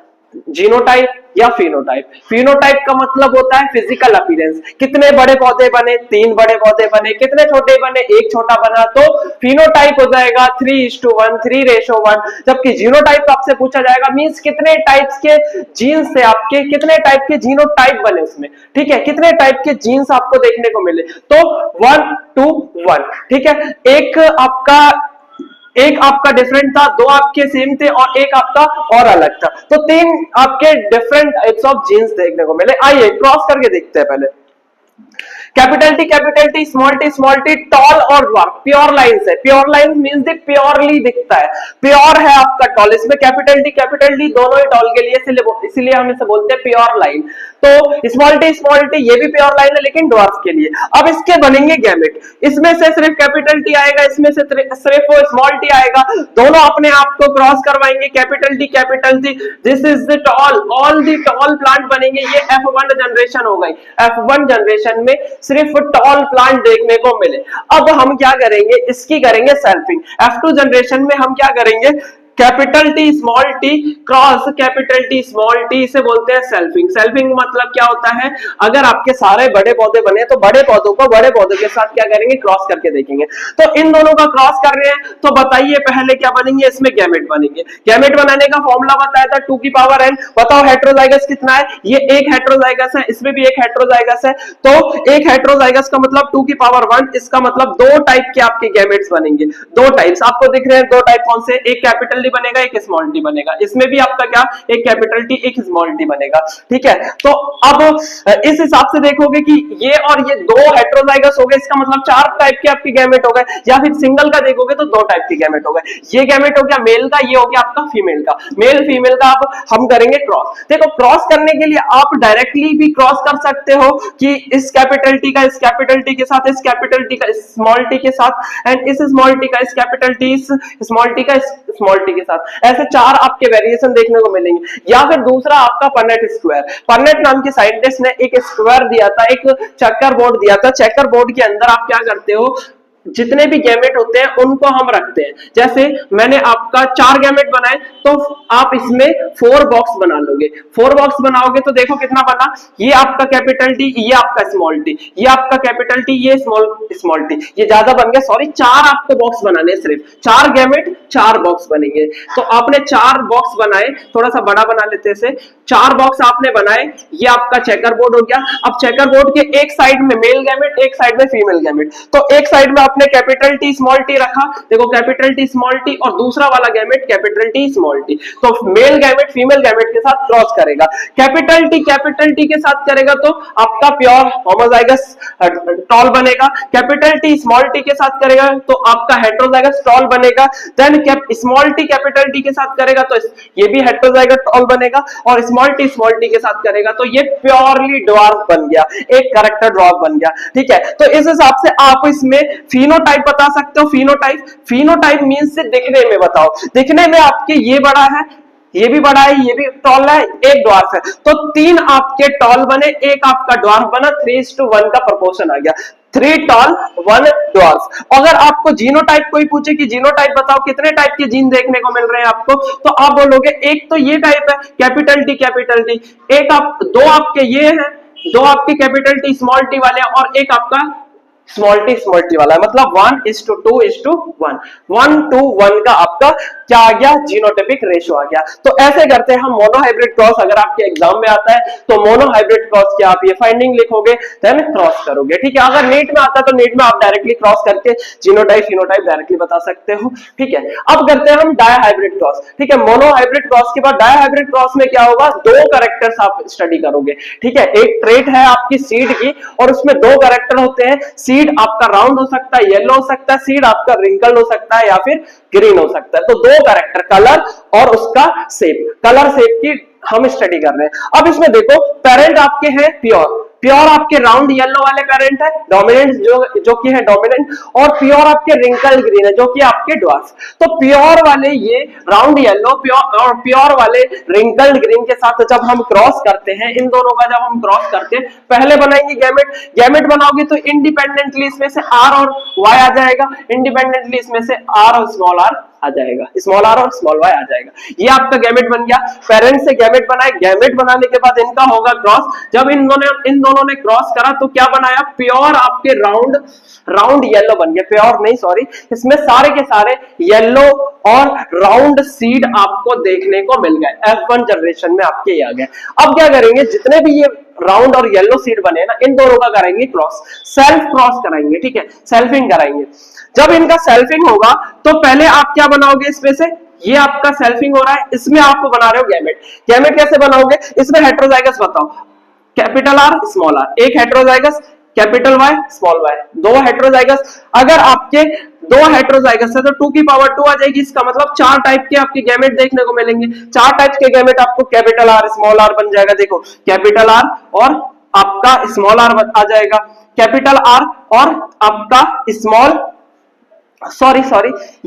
जीनोटाइप या फिनोटाइप। फिनोटाइप का मतलब होता है फिजिकल अपीयरेंस, कितने बड़े पौधे बने, 3 बड़े पौधे बने, कितने छोटे बने, 1 छोटा बना, तो फिनोटाइप हो जाएगा 3:1, 3:1। जबकि जीनोटाइप आपसे पूछा जाएगा मींस कितने टाइप्स के जीन्स से आपके, कितने टाइप के जीनोटाइप बने उसमें। ठीक है, कितने टाइप के जीन्स आपको देखने को मिले, तो 1:1। ठीक है, एक आपका डिफरेंट था, 2 आपके सेम थे, और एक आपका और अलग था। तो 3 आपके डिफरेंट टाइप्स ऑफ जीन्स देखने को मिले। आइए क्रॉस करके देखते हैं पहले। Capital T, small T, tall और ड्वार्फ, प्योर लाइंस है। Pure lines means the purely दिखता है, प्योर है आपका टॉल। इसमें कैपिटल टी दोनों ही टॉल के लिए, इसीलिए हम इसे बोलते हैं प्योर लाइन। तो स्मॉल टी ये भी प्योर लाइन है लेकिन ड्वार्फ के लिए। अब इसके बनेंगे गैमेट, इसमें से सिर्फ कैपिटल टी आएगा, इसमें से सिर्फ स्मॉल टी आएगा, दोनों अपने आप को क्रॉस करवाएंगे। Capital T, this is the tall, all the tall plant बनेंगे। ये F1 जनरेशन हो गई। F1 जनरेशन में सिर्फ टॉल प्लांट देखने को मिले। अब हम क्या करेंगे, इसकी करेंगे सेल्फिंग। F2 जनरेशन में हम क्या करेंगे, capital T small T cross capital T small T, इसे बोलते हैं सेल्फिंग। सेल्फिंग मतलब क्या होता है, अगर आपके सारे बड़े पौधे बने तो बड़े पौधों को बड़े पौधों के साथ क्या करेंगे, क्रॉस करके देखेंगे। तो इन दोनों का क्रॉस कर रहे हैं, तो बताइए पहले क्या बनेंगे, इसमें गैमेट बनेंगे। गैमेट बनाने का फॉर्मूला बताया था 2 की पावर n। बताओ हेट्रोजाइगस कितना है, ये एक हेट्रोजाइगस है, इसमें भी एक हेट्रोजाइगस है। तो एक हेट्रोजाइगस का मतलब 2 की पावर 1, इसका मतलब 2 टाइप के आपके गैमेट्स बनेंगे। 2 टाइप्स आपको दिख रहे हैं, 2 टाइप कौन से, एक कैपिटल टी बनेगा, एक स्मॉल टी बनेगा। इसमें भी आपका क्या, एक कैपिटल टी एक स्मॉल टी बनेगा। ठीक है, तो अब इस हिसाब से देखोगे कि ये और ये 2 हेट्रोजाइगस हो गए, इसका मतलब 4 टाइप के आपके गैमेट हो गए। या फिर सिंगल का देखोगे तो 2 टाइप के गैमेट हो गए। ये गैमेट हो गया मेल का, ये हो गया आपका फीमेल का। मेल फीमेल का अब हम करेंगे क्रॉस। देखो क्रॉस करने के लिए आप डायरेक्टली भी क्रॉस कर सकते हो कि इस कैपिटल टी का इस कैपिटल टी के साथ, इस कैपिटल टी का इस स्मॉल टी के साथ, एंड इस स्मॉल टी का इस कैपिटल टी, इस स्मॉल टी का इस स्मॉल टी के साथ। ऐसे 4 आपके वेरिएशन देखने को मिलेंगे। या फिर दूसरा आपका परनेट स्क्वायर। परनेट नाम के साइंटिस्ट ने एक स्क्वायर दिया था, एक चेकर बोर्ड दिया था। चेकर बोर्ड के अंदर आप क्या करते हो, जितने भी गैमेट होते हैं उनको हम रखते हैं। जैसे मैंने आपका 4 गैमेट बनाए तो आप इसमें 4 बॉक्स बना लोगे। 4 बॉक्स बनाओगे तो देखो कितना बना, ये आपका कैपिटल टी, ये आपका स्मॉल टी, ये आपका कैपिटल टी, ये स्मॉल टी, ये ज्यादा बन गया, सॉरी 4 आपको बॉक्स बनाने, सिर्फ 4 गैमेट 4 बॉक्स बनेंगे। तो आपने 4 बॉक्स बनाए, थोड़ा सा बड़ा बना लेते हैं इसे, 4 बॉक्स आपने बनाए, ये आपका चेकर बोर्ड हो गया। अब चेकर बोर्ड के एक साइड में मेल गैमेट, एक साइड में फीमेल गैमेट, तो एक साइड में आपने कैपिटल टी स्मॉल टी रखा, देखो कैपिटल टी स्मॉल टी, और दूसरा वाला gamete capital T small T, तो मेल गैमेट फीमेल गैमेट के साथ क्रॉस करेगा। कैपिटल टी के साथ करेगा तो आपका प्योर होमोजाइगस टॉल बनेगा, कैपिटल टी स्मॉल टी के साथ करेगा तो आपका हेटेरोजाइगस टॉल बनेगा। Then small T capital T के साथ करेगा तो ये भी हेटेरोजाइगस टॉल बनेगा, और स्मॉल टी के साथ करेगा तो ये प्योरली ड्वार्फ बन गया, एक कैरेक्टर ड्वार्फ बन गया। ठीक है, तो इस हिसाब से आप इसमें फिनोटाइप बता सकते हो। फिनोटाइप मींस से दिखने में बताओ, दिखने में आपके ये बड़ा है, ये भी बड़ा है, ये भी टॉल है, एक ड्वार्फ है, तो 3 आपके टॉल बने, एक आपका ड्वार्फ बना, 3:1 का प्रोपोर्शन आ गया, 3 टॉल 1 ड्वार्फ। अगर आपको जीनोटाइप कोई पूछे कि जीनोटाइप बताओ कितने टाइप के जीन देखने को मिल रहे हैं आपको, तो आप बोलोगे एक तो ये टाइप है कैपिटल टी, एक आप 2 आपके ये है, 2 आपके कैपिटल टी स्मॉल टी वाले, और एक आपका स्मॉल टी वाला है, मतलब 1:2:1, 1:1 का आपका क्या आ गया, जीनोटाइपिक रेशियो आ गया। तो ऐसे करते हैं हम मोनोहाइब्रिड क्रॉस। अगर आपके एग्जाम में आता है तो मोनोहाइब्रिड क्रॉस की आप ये फाइंडिंग लिखोगे, देन क्रॉस करोगे। ठीक है, अगर नीट में आता है तो नीट में आप डायरेक्टली क्रॉस करके जीनोटाइप फिनोटाइप डायरेक्टली बता सकते हो। ठीक है, अब करते हैं हम डायहाइब्रिड क्रॉस। ठीक है, मोनोहाइब्रिड क्रॉस के बाद डायहाइब्रिड क्रॉस में क्या होगा, 2 कैरेक्टर्स आप स्टडी करोगे। ठीक है, एक ट्रेट है आपकी सीड की, और उसमें 2 कैरेक्टर होते हैं। सीड आपका राउंड हो सकता है, येलो हो सकता है, सीड आपका रिंकल हो सकता है, या फिर ग्रीन हो सकता है। तो 2 कैरेक्टर, कलर और उसका शेप, कलर शेप की हम स्टडी कर रहे हैं। अब इसमें देखो पेरेंट आपके हैं प्योर आपके राउंड येलो वाले पेरेंट है, डोमिनेंट जो कि है डोमिनेंट, और प्योर आपके रिंकल ग्रीन है जो कि आपके ड्वार्फ। तो प्योर वाले ये राउंड येलो और प्योर वाले रिंकल ग्रीन के साथ जब हम क्रॉस करते हैं, इन दोनों का जब हम क्रॉस करते हैं, पहले बनाएंगे गैमेट बनाओगे तो इंडिपेंडेंटली इसमें से आर और वाई आ जाएगा, इंडिपेंडेंटली इसमें से आर और स्मॉल आर आ जाएगा, स्मॉल आर और स्मॉल वाई आ जाएगा। ये आपका गैमेट बन गया। पेरेंट से गैमेट बनाए, गैमेट बनाने के बाद इनका होगा क्रॉस। जब इन दोनों ने क्रॉस करा तो क्या बनाया, प्योर आपके राउंड येलो बन गया, प्योर नहीं सॉरी, इसमें सारे के सारे येलो और राउंड सीड आपको देखने को मिल गए। F1 जनरेशन में आपके ये आ गए। अब क्या करेंगे, जितने भी ये राउंड और येलो सीड बने ना, इन दोनों का करेंगे क्रॉस, सेल्फ क्रॉस कराएंगे। ठीक है, सेल्फिंग कराएंगे। जब इनका सेल्फिंग होगा तो पहले आप क्या बनाओगे, इसमें से ये आपका सेल्फिंग हो रहा है, इसमें आप बना रहे हो गैमेट कैसे बनाओगे, इसमें हेटेरोजाइगस बताओ, कैपिटल आर स्मॉल आर, एक heterozygous, capital Y small Y, 2 heterozygous. अगर आपके 2 हेटेरोजाइगस है तो 2 की पावर 2 आ जाएगी, इसका मतलब 4 टाइप के आपके गैमेट देखने को मिलेंगे। 4 टाइप के गैमेट आपको कैपिटल आर स्मॉल आर बन जाएगा। देखो कैपिटल आर और आपका स्मॉल आर आ जाएगा, कैपिटल आर और आपका स्मॉल सॉरी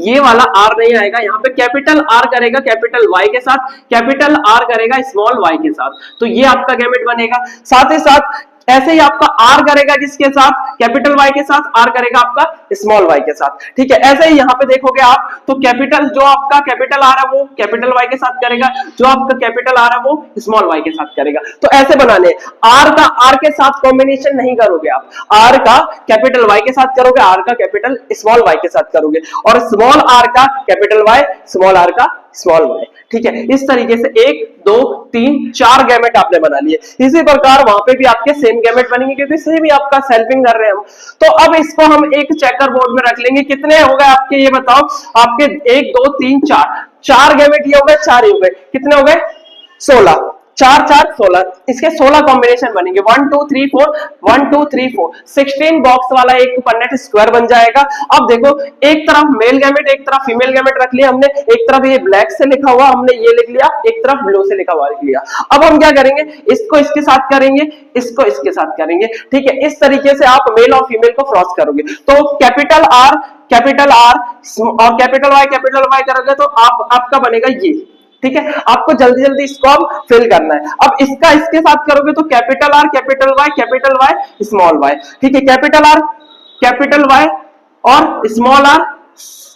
ये वाला आर नहीं आएगा, यहाँ पे कैपिटल आर करेगा कैपिटल वाई के साथ, कैपिटल आर करेगा स्मॉल वाई के साथ, तो ये आपका गैमेट बनेगा। साथ ही साथ ऐसे ही आपका आर करेगा किसके साथ, कैपिटल वाई के साथ, आर करेगा आपका स्मॉल वाई के साथ। ठीक है, ऐसे ही यहाँ पे देखोगे आप तो कैपिटल जो आपका कैपिटल आर है वो कैपिटल वाई के साथ करेगा, जो आपका कैपिटल आर है वो स्मॉल वाई के साथ करेगा। तो ऐसे बनाने, आर का आर के साथ कॉम्बिनेशन नहीं करोगे आप, आर का कैपिटल वाई के साथ करोगे, आर का कैपिटल स्मॉल वाई के साथ करोगे, और स्मॉल आर का कैपिटल वाई, स्मॉल आर का स्मॉल वाई। ठीक है, इस तरीके से 1 2 3 4 गैमेट आपने बना लिए। इसी प्रकार वहां पे भी आपके सेम गैमेट बनेंगे क्योंकि सेम ही आपका सेल्फिंग कर रहे हैं हम। तो अब इसको हम एक चेकर बोर्ड में रख लेंगे। कितने हो गए आपके, ये बताओ, आपके 1 2 3 4 गैमेट ये हो गए, 4 ही हो गए, कितने हो गए 16, 4 4 16, इसके 16 कॉम्बिनेशन बनेंगे, 1 2 3 4 1 2 3 4, 16 बॉक्स वाला एक पन्नेट स्क्वायर बन जाएगा। अब देखो एक तरफ मेल गैमेट एक तरफ फीमेल गैमेट रख लिया हमने, एक तरफ ये ब्लैक से लिखा हुआ हमने ये लिख लिया, एक तरफ ब्लू से लिखा हुआ लिख लिया। अब हम क्या करेंगे, इसको इसके साथ करेंगे, इसको इसके साथ करेंगे। ठीक है, इस तरीके से आप मेल और फीमेल को क्रॉस करोगे। तो कैपिटल आर और कैपिटल वाई करोगे तो आपका बनेगा ये। ठीक है, आपको जल्दी जल्दी इसको अब फिल करना है। अब इसका इसके साथ करोगे तो capital R capital Y small Y. ठीक है, कैपिटल आर कैपिटल वाई और स्मॉल आर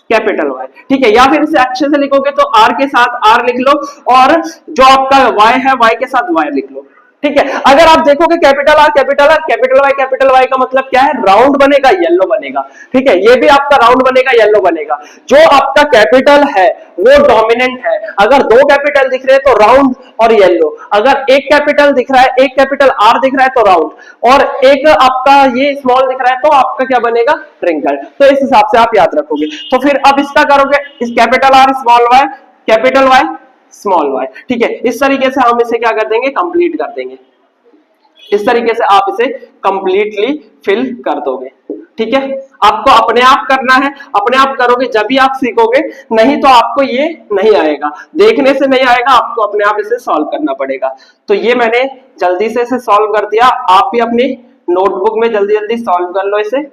कैपिटल वाई, ठीक है। या फिर इसे अच्छे से लिखोगे तो आर के साथ आर लिख लो और जो आपका वाई है वाई के साथ वाई लिख लो, ठीक है। अगर आप देखोगे कैपिटल आर कैपिटल वाई का मतलब क्या है, राउंड बनेगा येलो बनेगा, ठीक है। ये भी आपका राउंड बनेगा येलो बनेगा। जो आपका कैपिटल है वो डोमिनेंट है। अगर दो कैपिटल दिख रहे हैं तो राउंड और येलो, अगर एक कैपिटल दिख रहा है, एक कैपिटल आर दिख रहा है तो राउंड, और एक आपका ये स्मॉल दिख रहा है तो आपका क्या बनेगा, ट्रिंकल। तो इस हिसाब से आप याद रखोगे। तो फिर अब इसका करोगे, इस capital R small Y capital Y small Y, ठीक है। इस तरीके से हम इसे क्या कर देंगे, कंप्लीट कर देंगे। इस तरीके से आप इसे कंप्लीटली फिल कर दोगे, ठीक है। आपको अपने आप करना है, अपने आप करोगे जब भी आप सीखोगे, नहीं तो आपको ये नहीं आएगा, देखने से नहीं आएगा, आपको अपने आप इसे सॉल्व करना पड़ेगा। तो ये मैंने जल्दी से इसे सॉल्व कर दिया, आप भी अपनी नोटबुक में जल्दी जल्दी सॉल्व कर लो इसे।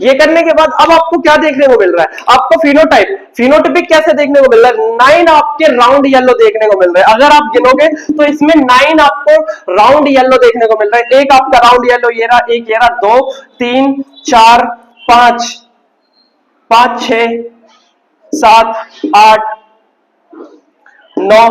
ये करने के बाद अब आपको क्या देखने को मिल रहा है, आपको फिनोटाइपिक कैसे देखने को मिल रहा है, 9 आपके राउंड येलो देखने को मिल रहा है। अगर आप गिनोगे तो इसमें 9 आपको राउंड येलो देखने को मिल रहा है। एक आपका राउंड येलो ये रहा, एक ये रहा, 2 3 4 5 5 6 7 8 9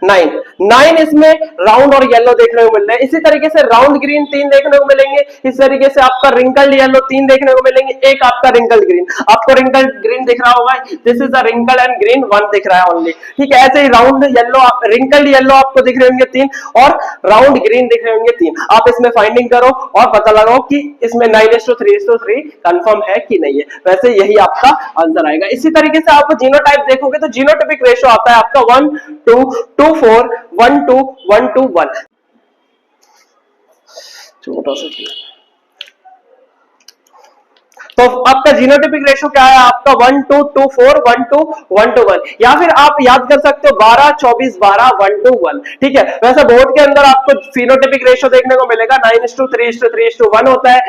9 इसमें राउंड और येलो देखने को मिल रहे हैं। इसी तरीके से राउंड ग्रीन 3 देखने को मिलेंगे। इस तरीके से आपका रिंकल्ड येलो 3 देखने को मिलेंगे। एक आपका रिंकल्ड ग्रीन, आपको रिंकल्ड ग्रीन दिख रहा होगा, this is a wrinkle and green 1 दिख रहा है ओनली, ठीक है। ऐसे ही राउंड येलो, रिंकल्ड येलो आपको दिख रहे होंगे 3 और राउंड ग्रीन दिख रहे होंगे 3। आप इसमें फाइंडिंग करो और पता लगाओ कि इसमें 9:3:3 कंफर्म है कि नहीं है। वैसे यही आपका आंसर आएगा। इसी तरीके से आप जीनोटाइप देखोगे तो जीनोटाइपिक रेशियो आता है आपका 1 2 2 4 1 2 1 2 1, छोटा सा। तो आपका जीनोटाइपिक रेशियो क्या है, आपका 1 2 2 4 1 2 1 2 1, या फिर आप याद कर सकते हो 12 24 12 1 2 1, ठीक है। वैसे बोर्ड के अंदर आपको फिनोटाइपिक रेशियो देखने को मिलेगा 9:3:3:1 होता है,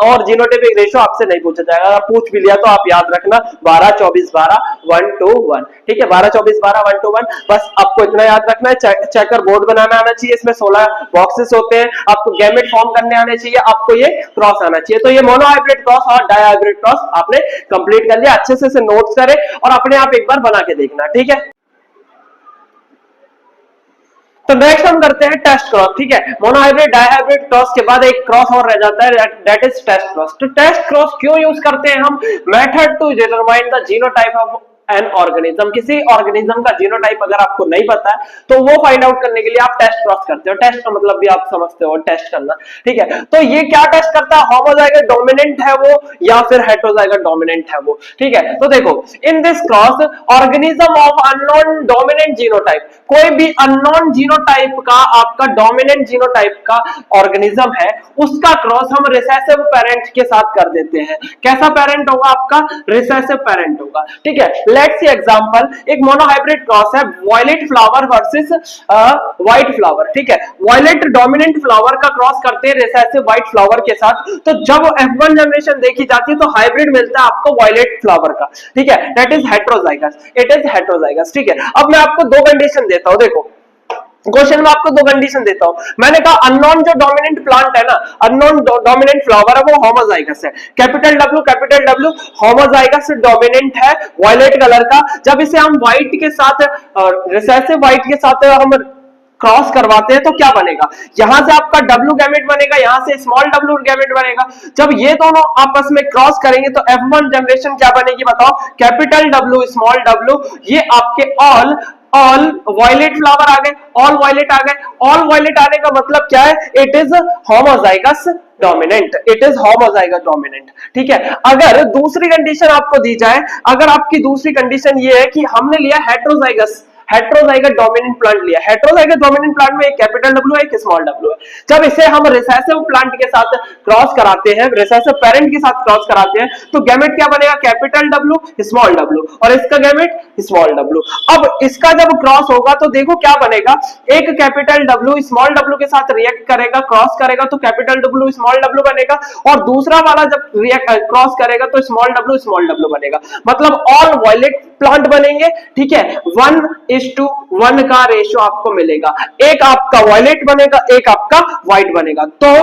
और जीनोटाइपिक रेशियो आपसे नहीं पूछा जाएगा। अगर पूछ भी लिया तो आप याद रखना 12 24 12 1 2 1, ठीक है। 12 24 12 1 2 1, बस आपको इतना याद रखना है। चेकर बोर्ड बनाना आना चाहिए, इसमें 16 बॉक्सेस होते हैं, आपको गैमेट फॉर्म करने आने चाहिए, आपको ये क्रॉस आना चाहिए। तो ये मोनोहाइब्रिड क्रॉस और डायहाइब्रिड क्रॉस आपने कंप्लीट कर लिया। अच्छे से नोट्स करें और अपने आप एक बार बना के देखना, ठीक है। तो नेक्स्ट हम करते हैं टेस्ट क्रॉस, ठीक है। मोनोहाइब्रिड डायहाइब्रिड क्रॉस के बाद एक क्रॉस और रह जाता है, दैट इज टेस्ट क्रॉस। तो टेस्ट क्रॉस क्यों यूज करते हैं हम, method to determine the genotype of an organism. किसी ऑर्गेनिज्म का जीनोटाइप अगर आपको नहीं पता है तो वो फाइंड आउट करने के लिए आप टेस्ट क्रॉस करते हो। टेस्ट का मतलब भी आप समझते हो, टेस्ट करना, ठीक है। तो ये क्या टेस्ट करता है, होमोजाइगस डोमिनेंट है वो या फिर हेटेरोजाइगस डोमिनेंट है वो, ठीक है। तो देखो, in this cross organism of unknown dominant genotype, कोई भी अननोन जीनोटाइप का आपका डोमिनेंट जीनोटाइप का ऑर्गेनिज्म है, उसका क्रॉस हम रिसेसिव पेरेंट के साथ कर देते हैं। कैसा पेरेंट होगा आपका, रिसेसिव पेरेंट होगा, ठीक है। लेट्स सी एग्जांपल, एक मोनोहाइब्रिड क्रॉस है violet flower versus white flower, ठीक है। वायलेट डोमिनेंट फ्लावर का क्रॉस करते हैं रिसेसिव व्हाइट फ्लावर के साथ, तो जब F1 जनरेशन देखी जाती है तो हाइब्रिड मिलता है आपको वायलेट फ्लावर का, ठीक है। That is heterozygous, it is heterozygous, ठीक है। अब मैं आपको दो कंडीशन देता हूं, देखो क्वेश्चन में आपको दो कंडीशन देता हूं। मैंने कहा अननोन जो डोमिनेंट प्लांट है ना, अननोन डोमिनेंट फ्लावर है, वो होमोजाइगस है। कैपिटल डब्ल्यू होमोजाइगस डोमिनेंट है वायलेट कलर का। जब इसे हम व्हाइट के साथ, रिसेसिव व्हाइट के साथ हम क्रॉस करवाते हैं तो क्या बनेगा, यहां से आपका डब्ल्यू गैमेट बनेगा, यहां से स्मॉल डब्ल्यू गैमेट बनेगा। जब ये दोनों आपस में क्रॉस करेंगे तो F1 जनरेशन क्या बनेगी बताओ, कैपिटल डब्ल्यू स्मॉल डब्ल्यू, ये आपके ऑल वायलेट फ्लावर आ गए, ऑल वायलेट आ गए। ऑल वायलेट आने का मतलब क्या है, it is homozygous dominant, it is homozygous dominant, ठीक है। अगर दूसरी कंडीशन आपको दी जाए, अगर आपकी दूसरी कंडीशन ये है कि हमने लिया हेटेरोजाइगस डोमिनेंट प्लांट लिया, हेटेरोजाइगस डोमिनेंट प्लांट में एक कैपिटल डब्ल्यू है, एक स्मॉल डब्ल्यू है। जब इसे हम रिसेसिव प्लांट के साथ क्रॉस कराते हैं, रिसेसिव पेरेंट के साथ क्रॉस कराते हैं, तो गैमेट क्या बनेगा, कैपिटल डब्ल्यू स्मॉल डब्ल्यू, और इसका गैमेट स्मॉल डब्ल्यू। अब इसका जब क्रॉस होगा तो देखो क्या बनेगा, एक कैपिटल डब्ल्यू स्मॉल डब्ल्यू के साथ रिएक्ट करेगा, क्रॉस करेगा तो कैपिटल डब्ल्यू स्मॉल डब्ल्यू बनेगा, और दूसरा वाला जब रिएक्ट क्रॉस करेगा तो स्मॉल डब्ल्यू बनेगा। मतलब ऑल वायलेट प्लांट बनेंगे, ठीक है। वन 1:1 का रेशियो आपको मिलेगा। एक आपका वायलेट बनेगा, एक आपका व्हाइट बनेगा। तो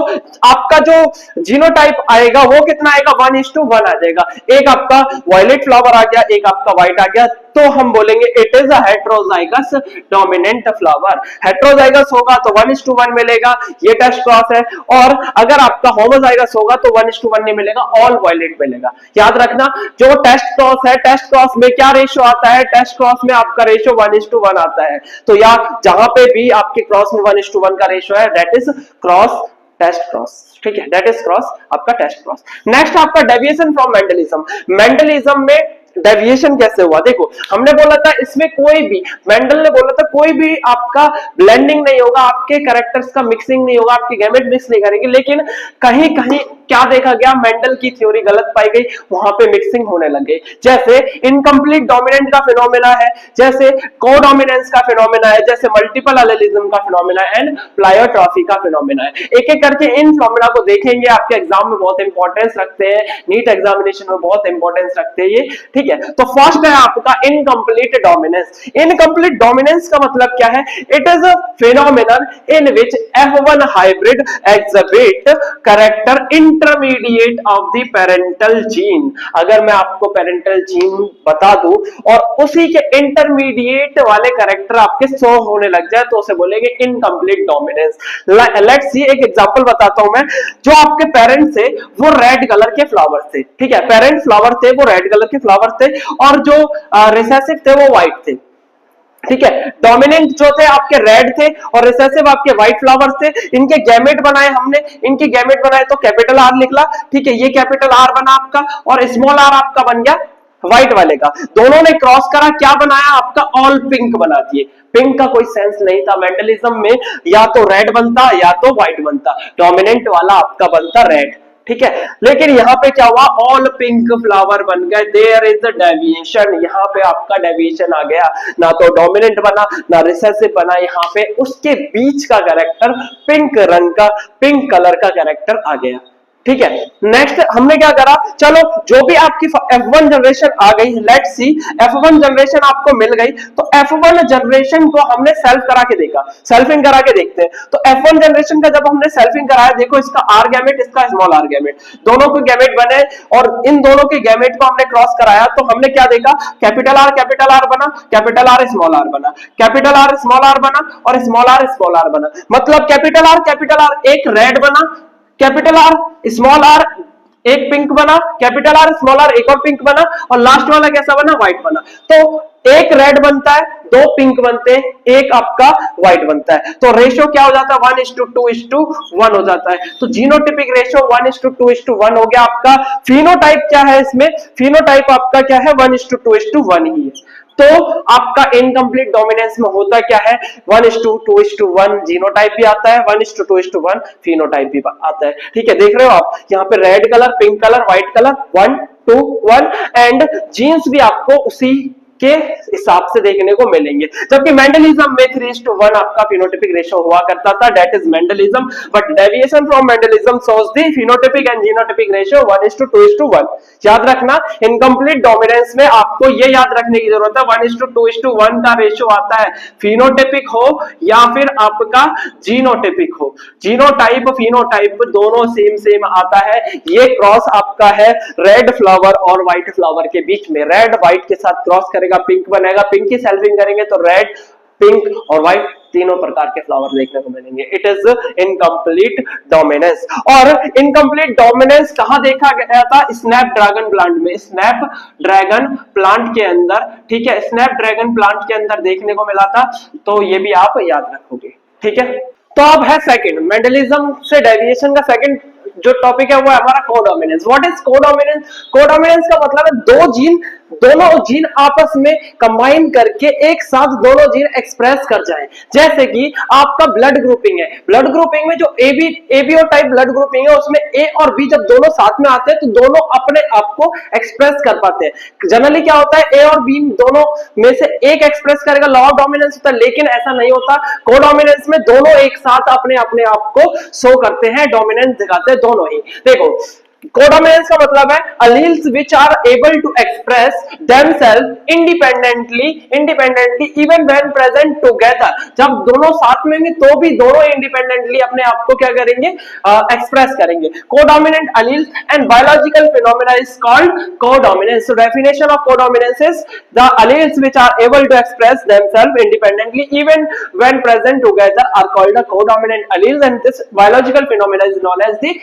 आपका जो जीनोटाइप आएगा वो कितना आएगा, 1:1 आ जाएगा। एक आपका वायलेट फ्लावर आ गया, एक आपका व्हाइट आ गया, तो हम बोलेंगे it is a heterozygous dominant flower. Heterozygous होगा तो 1:1 मिलेगा, ये टेस्ट क्रॉस है। और अगर आपका होमोजाइगस होगा तो 1:1 नहीं मिलेगा, ऑल वायलेट मिलेगा। याद रखना, जो टेस्ट क्रॉस है, टेस्ट क्रॉस में क्या रेशियो आता है, टेस्ट क्रॉस में आपका रेशियो 1:1 आता है। तो या जहां पे भी आपके क्रॉस में 1:1 का रेशियो है, that is cross test cross. ठीक है, दैट इज क्रॉस आपका टेस्ट क्रॉस। नेक्स्ट आपका डेविएशन फ्रॉम मेंडलिज्म। मेंडलिज्म में डेविएशन कैसे हुआ, देखो हमने बोला था इसमें कोई भी, मेंडल ने बोला था कोई भी आपका ब्लेंडिंग नहीं होगा, आपके कैरेक्टर्स का मिक्सिंग नहीं होगा, आपकी गैमेट मिक्स नहीं करेंगे। लेकिन कहीं कहीं क्या देखा गया, मेंडल की थ्योरी गलत पाई गई, वहां पे मिक्सिंग होने लग गई। जैसे इनकम्प्लीट डोमिनेंट का फिनोमेना है, जैसे कोडोमिनेंस का फिनोमेना है, जैसे मल्टीपल एलेलिज्म का फिनोमेना एंड प्लायोट्रॉफी का फिनोमेना है। एक एक करके इन फिनोमेना को देखेंगे, आपके एग्जाम में बहुत इंपॉर्टेंस रखते हैं, नीट एग्जामिनेशन में बहुत इंपॉर्टेंस रखते हैं ये। ठीक है, तो फर्स्ट है आपका इनकम्प्लीट डोमिनेंस। इनकम्प्लीट डोमिनेंस का मतलब क्या है, it is a phenomenon in which F1 hybrid exhibit character intermediate of the parental gene. अगर मैं आपको पेरेंटल जीन बता दूं और उसी के इंटरमीडिएट वाले कैरेक्टर आपके शो होने लग जाए तो उसे बोलेंगे इनकम्प्लीट डोमिनेंस। लेट्स सी, एक एग्जांपल बताता हूं मैं। जो आपके पेरेंट्स थे वो रेड कलर के फ्लावर थे, ठीक है, पेरेंट फ्लावर थे वो रेड कलर के फ्लावर थे, और जो रिसेसिव थे वो व्हाइट थे। ठीक है, डोमिनेंट जो थे आपके रेड थे और रिसेसिव आपके व्हाइट फ्लावर्स थे। इनके गैमेट बनाए हमने, इनके गैमेट बनाए तो कैपिटल आर निकला। ठीक है, ये कैपिटल आर बना आपका, और स्मॉल आर आपका बन गया व्हाइट वाले का। दोनों ने क्रॉस करा, क्या बनाया आपका, ऑल पिंक बना दिए। पिंक का कोई सेंस नहीं था मेंडलिज्म में, या तो रेड बनता या तो व्हाइट बनता, डोमिनेंट वाला आपका बनता रेड। ठीक है, लेकिन यहां पे क्या हुआ, ऑल पिंक फ्लावर बन गए, देयर इज अ डेविएशन। यहां पे आपका डेविएशन आ गया, ना तो डोमिनेंट बना ना रिसेसिव बना, यहां पे उसके बीच का कैरेक्टर पिंक रंग का, पिंक कलर का कैरेक्टर आ गया। ठीक है, नेक्स्ट हमने क्या करा, चलो जो भी आपकी F1 जनरेशन आ गई, लेट्स सी F1 जनरेशन आपको मिल गई, तो F1 जनरेशन को हमने सेल्फ करा के देखा, सेल्फिंग करा के देखते हैं। तो F1 जनरेशन का जब हमने सेल्फिंग कराया, देखो इसका आर गैमेट, इसका स्मॉल आर गैमेट, दोनों के गैमेट बने, और इन दोनों के गैमेट को हमने क्रॉस कराया तो हमने क्या देखा, कैपिटल आर बना, कैपिटल आर स्मॉल आर बना, कैपिटल आर स्मॉल आर बना, और स्मॉल आर बना। मतलब कैपिटल आर एक रेड बना, कैपिटल आर स्मॉल आर एक पिंक बना, कैपिटल आर स्मॉल आर एक और पिंक बना, और लास्ट वाला कैसा बना, व्हाइट बना। तो एक रेड बनता है, दो पिंक बनते हैं, एक आपका व्हाइट बनता है। तो रेशियो क्या हो जाता है, 1:2:1 हो जाता है। तो जीनोटिपिक रेशियो 1:2:1 हो गया आपका। फिनोटाइप क्या है इसमें, फिनोटाइप आपका क्या है, 1:2:1 ही है। तो आपका इनकम्प्लीट डोमिनेंस में होता क्या है, 1:2:1 जीनोटाइप भी आता है, 1:2:1 फिनोटाइप भी आता है। ठीक है, देख रहे हो आप यहाँ पे red colour, pink colour, white colour, 1:2:1, and genes भी आपको उसी के हिसाब से देखने को मिलेंगे। जबकि मेंडलिज्म में 3:1 आपका फिनोटिपिक रेशियो हुआ करता था, that is Mendelism, but deviation from Mendelism shows the phenotypic and genotypic ratio 1:2:1। याद रखना, इनकम्प्लीट डोमिनेंस में आपको ये याद रखने की जरूरत है, 1:2:1 का रेशियो आता है, फिनोटिपिक हो या फिर आपका जीनोटिपिक हो। जीनोटाइप फिनोटाइप दोनों सेम आता है। ये क्रॉस आपका है रेड फ्लावर और व्हाइट फ्लावर के बीच में, रेड व्हाइट के साथ क्रॉस करेगा, पिंक बनेगा, पिंक की सेल्फिंग करेंगे तो रेड, पिंक और व्हाइट तीनों प्रकार के फ्लावर देखने को मिलेंगे। It is incomplete dominance. और इनकम्प्लीट डोमिनेंस कहां देखा गया था, स्नैप ड्रैगन प्लांट में, स्नैप ड्रैगन प्लांट के अंदर। ठीक है, स्नैप ड्रैगन प्लांट के अंदर देखने को मिला था, तो ये भी आप याद रखोगे। ठीक है, तो अब है सेकंड, मेंडलिज्म से डेविएशन का सेकंड जो टॉपिक है वो है हमारा codominance. What is codominance? Codominance का मतलब है दोनों जीन आपस में कंबाइन करके एक साथ दोनों जीन एक्सप्रेस कर जाएं। जैसे कि आपका ब्लड ग्रुपिंग है, ब्लड ग्रुपिंग में जो एबीओ टाइप ब्लड ग्रुपिंग है उसमें ए और बी जब दोनों साथ में आते हैं तो दोनों अपने आप को एक्सप्रेस कर पाते हैं। जनरली क्या होता है, ए और बी दोनों में से एक एक्सप्रेस करेगा, लॉ ऑफ डोमिनेंस होता है, लेकिन ऐसा नहीं होता। कोडोमिनेंस में दोनों एक साथ अपने आप को शो करते हैं, डोमिनेंस दिखाते हैं दोनों ही। देखो कोडोमिनेंस का मतलब है alleles which are able to express themselves independently even when present together। जब दोनों साथ में होंगे तो भी दोनों इंडिपेंडेंटली अपने आप को क्या करेंगे, एक्सप्रेस करेंगे। कोडोमिनेंट alleles and biological phenomena is called codominance। So definition of codominance is the alleles which are able to express themselves independently even when present together are called a codominant alleles, and this biological phenomena is known as the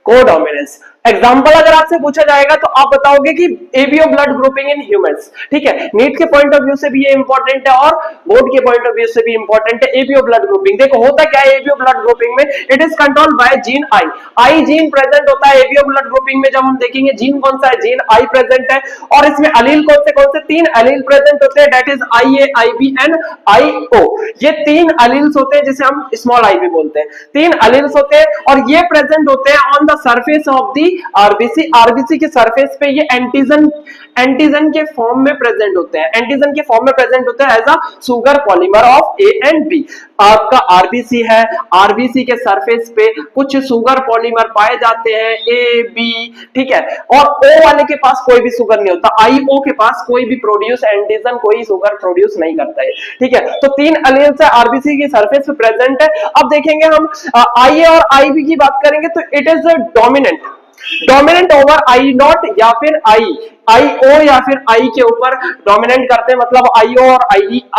codominance. Example अगर आपसे पूछा जाएगा तो आप बताओगे कि ABO blood grouping in humans. ठीक है, नीट के पॉइंट ऑफ व्यू से भी ये इंपॉर्टेंट है और बोर्ड के पॉइंट ऑफ व्यू से भी इंपॉर्टेंट है। एबीओ ब्लड ग्रुपिंग देखो होता क्या है एबीओ ब्लड ग्रुपिंग में, it is controlled by gene I gene present होता है एबीओ ब्लड ग्रुपिंग में। जब हम देखेंगे जीन कौन सा है, जीन आई प्रेजेंट है, और इसमें अलील कौन से तीन अलील प्रेजेंट होते हैं, that is I A I B and I O. ये तीन अलील्स होते हैं जिसे हम स्मॉल आई भी बोलते हैं, तीन अलील्स होते हैं और ये प्रेजेंट होते हैं on the surface of the RBC. RBC के सरफेस पे ये एंटीजन के फॉर्म में प्रेजेंट होते हैं, एंटीजन के फॉर्म में प्रेजेंट होते हैं as a sugar polymer of A and B. आपका आरबीसी है, आरबीसी के सरफेस पे कुछ सुगर पॉलीमर पाए जाते हैं ए बी, ठीक है, और ओ वाले के पास कोई भी सुगर नहीं होता, आई ओ के पास कोई भी प्रोड्यूस एंटीजन कोई सुगर प्रोड्यूस नहीं करता है। ठीक है, तो तीन अलील्स है आरबीसी की सरफेस पे प्रेजेंट है। अब देखेंगे हम आई ए और आई बी की बात करेंगे तो it is dominant over I not या फिर आई ओ या फिर आई के ऊपर डोमिनेंट करते हैं, मतलब आई ओ और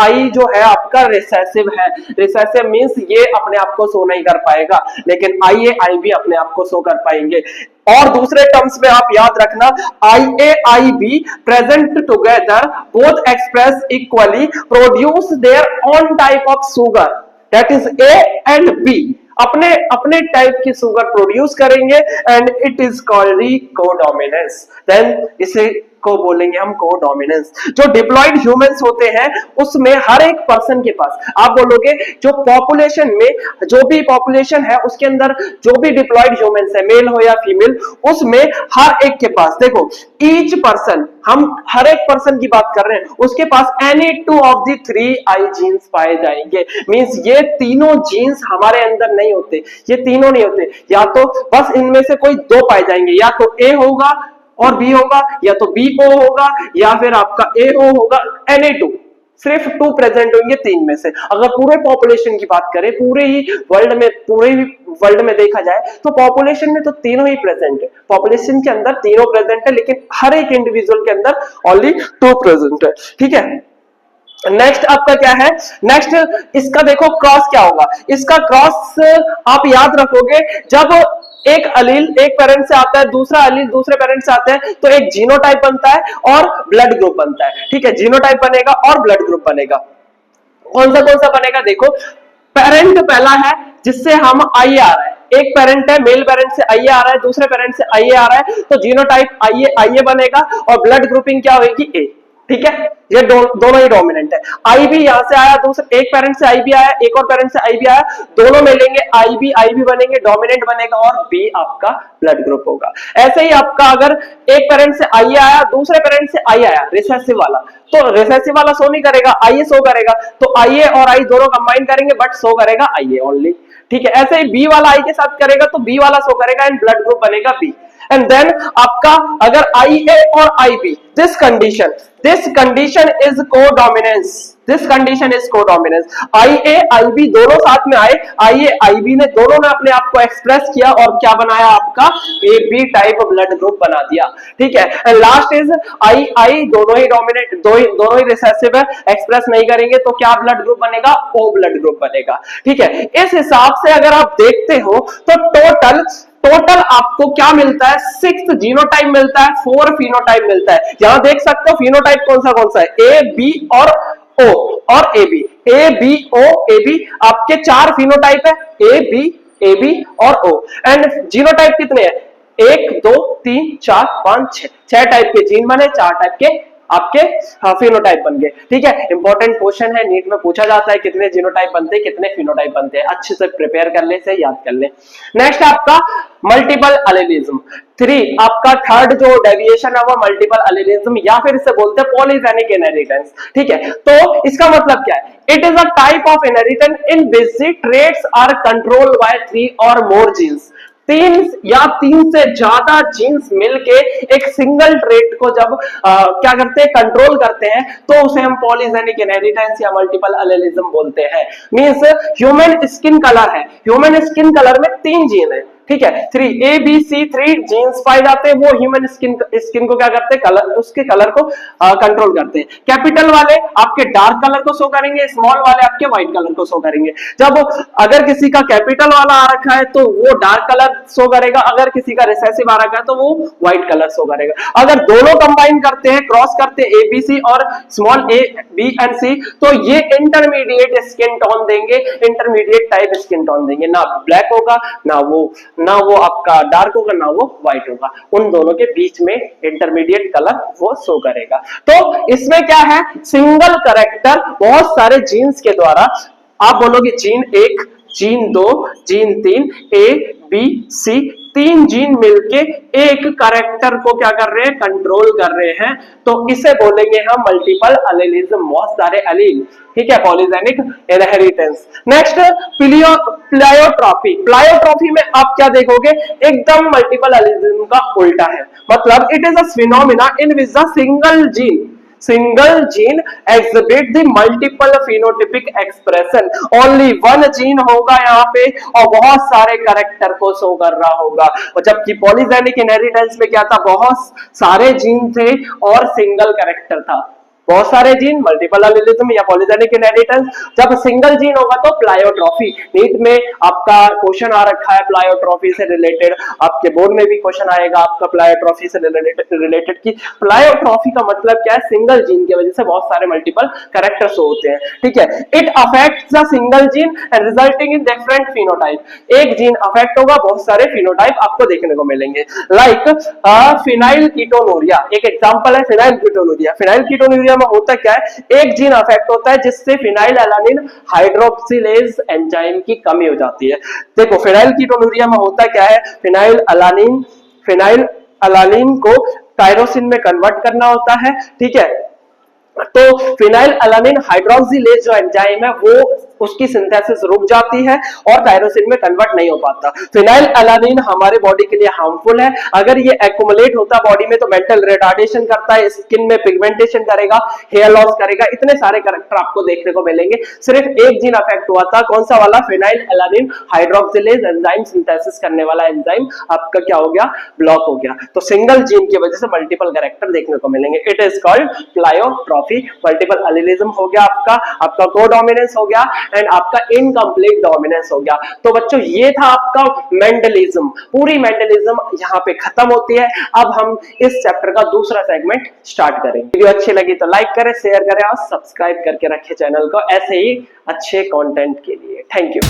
आई जो है आपका रिसेसिव है। रिसेसिव मींस ये अपने आप को शो नहीं कर पाएगा, लेकिन आई ए आई बी अपने आप को शो कर पाएंगे। और दूसरे टर्म्स में आप याद रखना I A I B present together both express equally produce their own type of sugar, that is A and B अपने अपने टाइप की सुगर प्रोड्यूस करेंगे and it is called codominance. Then इसे को बोलेंगे हम कोडोमिनेंस। जो डिप्लॉयड ह्यूमंस होते हैं उसमें हर एक पर्सन के पास, आप बोलोगे जो पॉपुलेशन में जो भी पॉपुलेशन है उसके अंदर जो भी डिप्लॉयड ह्यूमंस है मेल हो या फीमेल, उसमें हर एक के पास देखो ईच पर्सन, हम हर एक पर्सन की बात कर रहे हैं, उसके पास any two of the three I genes पाए जाएंगे। मींस ये तीनों जीन्स हमारे अंदर नहीं होते, ये तीनों नहीं होते, या तो बस इनमें से कोई दो पाए जाएंगे, या तो ए होगा और बी होगा, या तो बी ओ होगा या फिर आपका ए ओ होगा, एनी टू, सिर्फ टू प्रेजेंट होंगे तीन में से। अगर पूरे पॉपुलेशन की बात करें, पूरे ही वर्ल्ड में देखा जाए तो पॉपुलेशन में तो तीनों ही प्रेजेंट है, पॉपुलेशन के अंदर तीनों प्रेजेंट है, लेकिन हर एक इंडिविजुअल के अंदर ओनली टू प्रेजेंट है। ठीक है, नेक्स्ट आपका क्या है, नेक्स्ट इसका देखो क्रॉस क्या होगा। इसका क्रॉस आप याद रखोगे जब एक अलील एक पेरेंट से आता है, दूसरा अलील दूसरे पेरेंट से आता है, तो एक जीनोटाइप बनता है और ब्लड ग्रुप बनता है। ठीक है, जीनोटाइप बनेगा और ब्लड ग्रुप बनेगा। कौन सा बनेगा, देखो पेरेंट पहला है जिससे हम आई आ रहा है, एक पेरेंट है मेल पेरेंट से आई आ रहा है, दूसरे पेरेंट से आई आ रहा है, तो जीनोटाइप आई बनेगा और ब्लड ग्रुपिंग क्या होगी, ए। ठीक है, ये दोनों ही डोमिनेंट है। आई भी यहां से आया, दूसरे एक पेरेंट से आई भी आया, एक और पेरेंट से आई भी आया, दोनों मिलेंगे आई भी बनेंगे, डोमिनेंट बनेगा और बी आपका ब्लड ग्रुप होगा। ऐसे ही आपका अगर एक पेरेंट से आई आया, दूसरे पेरेंट से आई आया रिसेसिव वाला, तो रिसेसिव वाला शो नहीं करेगा, आई शो करेगा, तो आई और आई दोनों कंबाइन करेंगे बट शो करेगा आई ओनली। ठीक है, ऐसे ही बी वाला आई के साथ करेगा तो बी वाला शो करेगा एंड ब्लड ग्रुप बनेगा बी। एंड देन आपका अगर आई ए और I B, this condition is codominance, this condition is codominance. I A I B दोनों साथ में आए, आई ए आई बी ने दोनों ने अपने आप को एक्सप्रेस किया और क्या बनाया, आपका A B type blood group बना दिया। ठीक है, एंड लास्ट इज आई दोनों ही डोमिनेंट, दोनों ही रिसेसिव है, एक्सप्रेस नहीं करेंगे तो क्या ब्लड ग्रुप बनेगा, ओ ब्लड ग्रुप बनेगा। ठीक है, इस हिसाब से अगर आप देखते हो तो टोटल आपको क्या मिलता है, 6 जीनोटाइप मिलता है, 4 फिनोटाइप मिलता है। यहां देख सकते हो फिनोटाइप कौन सा है, ए बी और ओ और A B O A B, आपके 4 फिनोटाइप है, ए बी और ओ। एंड जीनोटाइप कितने हैं, 1 2 3 4 5 6 टाइप के जीन बने, 4 टाइप के आपके फिनोटाइप बन गए। ठीक है, इंपॉर्टेंट क्वेश्चन है, नीट में पूछा जाता है कितने जीनोटाइप बनते हैं, कितने फिनोटाइप बनते हैं, अच्छे से प्रिपेयर कर ले, से याद कर ले। नेक्स्ट आपका मल्टीपल एलिलिज्म 3, आपका थर्ड जो डेविएशन है वो मल्टीपल एलिलिज्म या फिर इसे बोलते हैं पॉलीजेनिक इनहेरिटेंस। ठीक है, तो इसका मतलब क्या है, it is a type of inheritance in which the traits are controlled by 3 और मोर जीन्स। तीन या तीन से ज्यादा जीन्स मिलके एक सिंगल ट्रेट को जब क्या करते हैं, कंट्रोल करते हैं, तो उसे हम पॉलीजेनिक इनहेरिटेंस या मल्टीपल एलेलिज्म बोलते हैं। मींस ह्यूमन स्किन कलर है, ह्यूमन स्किन कलर में तीन जीन है, ठीक है, 3 ए बी सी 3 जीन्स पाए जाते हैं, वो ह्यूमन स्किन को क्या करते हैं, कलर, उसके कलर को कंट्रोल करते हैं। कैपिटल वाले आपके डार्क कलर को शो करेंगे, स्मॉल वाले आपके व्हाइट कलर को शो करेंगे। जब अगर किसी का कैपिटल वाला आ रखा है तो वो डार्क कलर शो करेगा, अगर किसी का रिसेसिव आ रखा है तो वो व्हाइट कलर शो करेगा। अगर दोनों कंबाइन करते हैं, क्रॉस करते हैं, ए बी सी और स्मॉल ए बी एंड सी, तो ये इंटरमीडिएट स्किन टोन देंगे, इंटरमीडिएट टाइप स्किन टोन देंगे, ना ब्लैक होगा ना वो आपका डार्क होगा, ना वो व्हाइट होगा, उन दोनों के बीच में इंटरमीडिएट कलर वो शो करेगा। तो इसमें क्या है, सिंगल कैरेक्टर बहुत सारे जीन्स के द्वारा, आप बोलोगे gene 1, gene 2, gene 3, A B C, तीन जीन मिलके एक कैरेक्टर को क्या कर रहे हैं, कंट्रोल कर रहे हैं, तो इसे बोलेंगे हम मल्टीपल एलेलिज्म, बहुत सारे एलील, ठीक है, पॉलीजेनिक इनहेरिटेंस। नेक्स्ट प्लायोट्रॉफी। प्लायोट्रॉफी में आप क्या देखोगे, एकदम मल्टीपल एलेलिज्म का उल्टा है, मतलब it is a phenomena in which the single gene exhibit the multiple phenotypic expression, only one gene होगा यहाँ पे और बहुत सारे कैरेक्टर को शो कर रहा होगा। और जबकि पॉलीजेनिक इनहेरिटेंस में क्या था, बहुत सारे जीन थे और सिंगल कैरेक्टर था। बहुत सारे जीन, मल्टीपल एलेलिज्म या पॉलीजेनिक इनहेरिटेंस। जब सिंगल जीन होगा तो प्लायोट्रॉफी। नीट में आपका क्वेश्चन आ रखा है प्लायोट्रॉफी से रिलेटेड, आपके बोर्ड में भी क्वेश्चन आएगा आपका प्लायोट्रॉफी से रिलेटेड की प्लायोट्रॉफी का मतलब क्या है, सिंगल जीन की वजह से बहुत सारे मल्टीपल कैरेक्टर्स होते हैं, ठीक है। It affects the single gene and resulting in different phenotype. एक जीन अफेक्ट होगा, बहुत सारे फिनोटाइप आपको देखने को मिलेंगे। लाइक फिनाइल कीटोनूरिया एक एग्जांपल है, फिनाइल कीटोनूरिया। फिनाइल कीटोनूरिया में होता क्या है, एक जीन अफेक्ट होता है जिससे फिनाइल एलानिन हाइड्रोक्सिलेज एंजाइम की कमी हो जाती है। देखो फिनाइल कीटोनूरिया में होता क्या है, फिनाइल अलानिन को टायरोसिन में कन्वर्ट करना होता है, ठीक है। तो फिनाइल अलानिन हाइड्रोक्सिलेज जो एंजाइम है वो उसकी सिंथेसिस रुक जाती है और टायरोसिन में कन्वर्ट नहीं हो पाता। फिनाइल अलानिन हमारे बॉडी के लिए हार्मफुल है, अगर ये एक्युमुलेट होता बॉडी में तो मेंटल रिटार्डेशन करता है, स्किन में पिगमेंटेशन करेगा, हेयर लॉस करेगा, इतने सारे कैरेक्टर आपको देखने को मिलेंगे। सिर्फ एक जीन अफेक्ट हुआ था, कौन सा वाला, phenyl alanine hydroxylase enzyme synthesis करने वाला एंजाइम आपका क्या हो गया, ब्लॉक हो गया। तो सिंगल जीन की वजह से मल्टीपल कैरेक्टर देखने को मिलेंगे। It is called pleiotropy. Multiple allelism हो गया आपका कोडोमिनेंस हो गया एंड आपका इनकम्प्लीट डोमिनेंस हो गया। तो बच्चों ये था आपका मेंडलिज्म, पूरी मेंडलिज्म यहाँ पे खत्म होती है। अब हम इस चैप्टर का दूसरा सेगमेंट स्टार्ट करेंगे। वीडियो अच्छी लगी तो लाइक करें, शेयर करें और सब्सक्राइब करके रखें चैनल को ऐसे ही अच्छे कंटेंट के लिए। Thank you.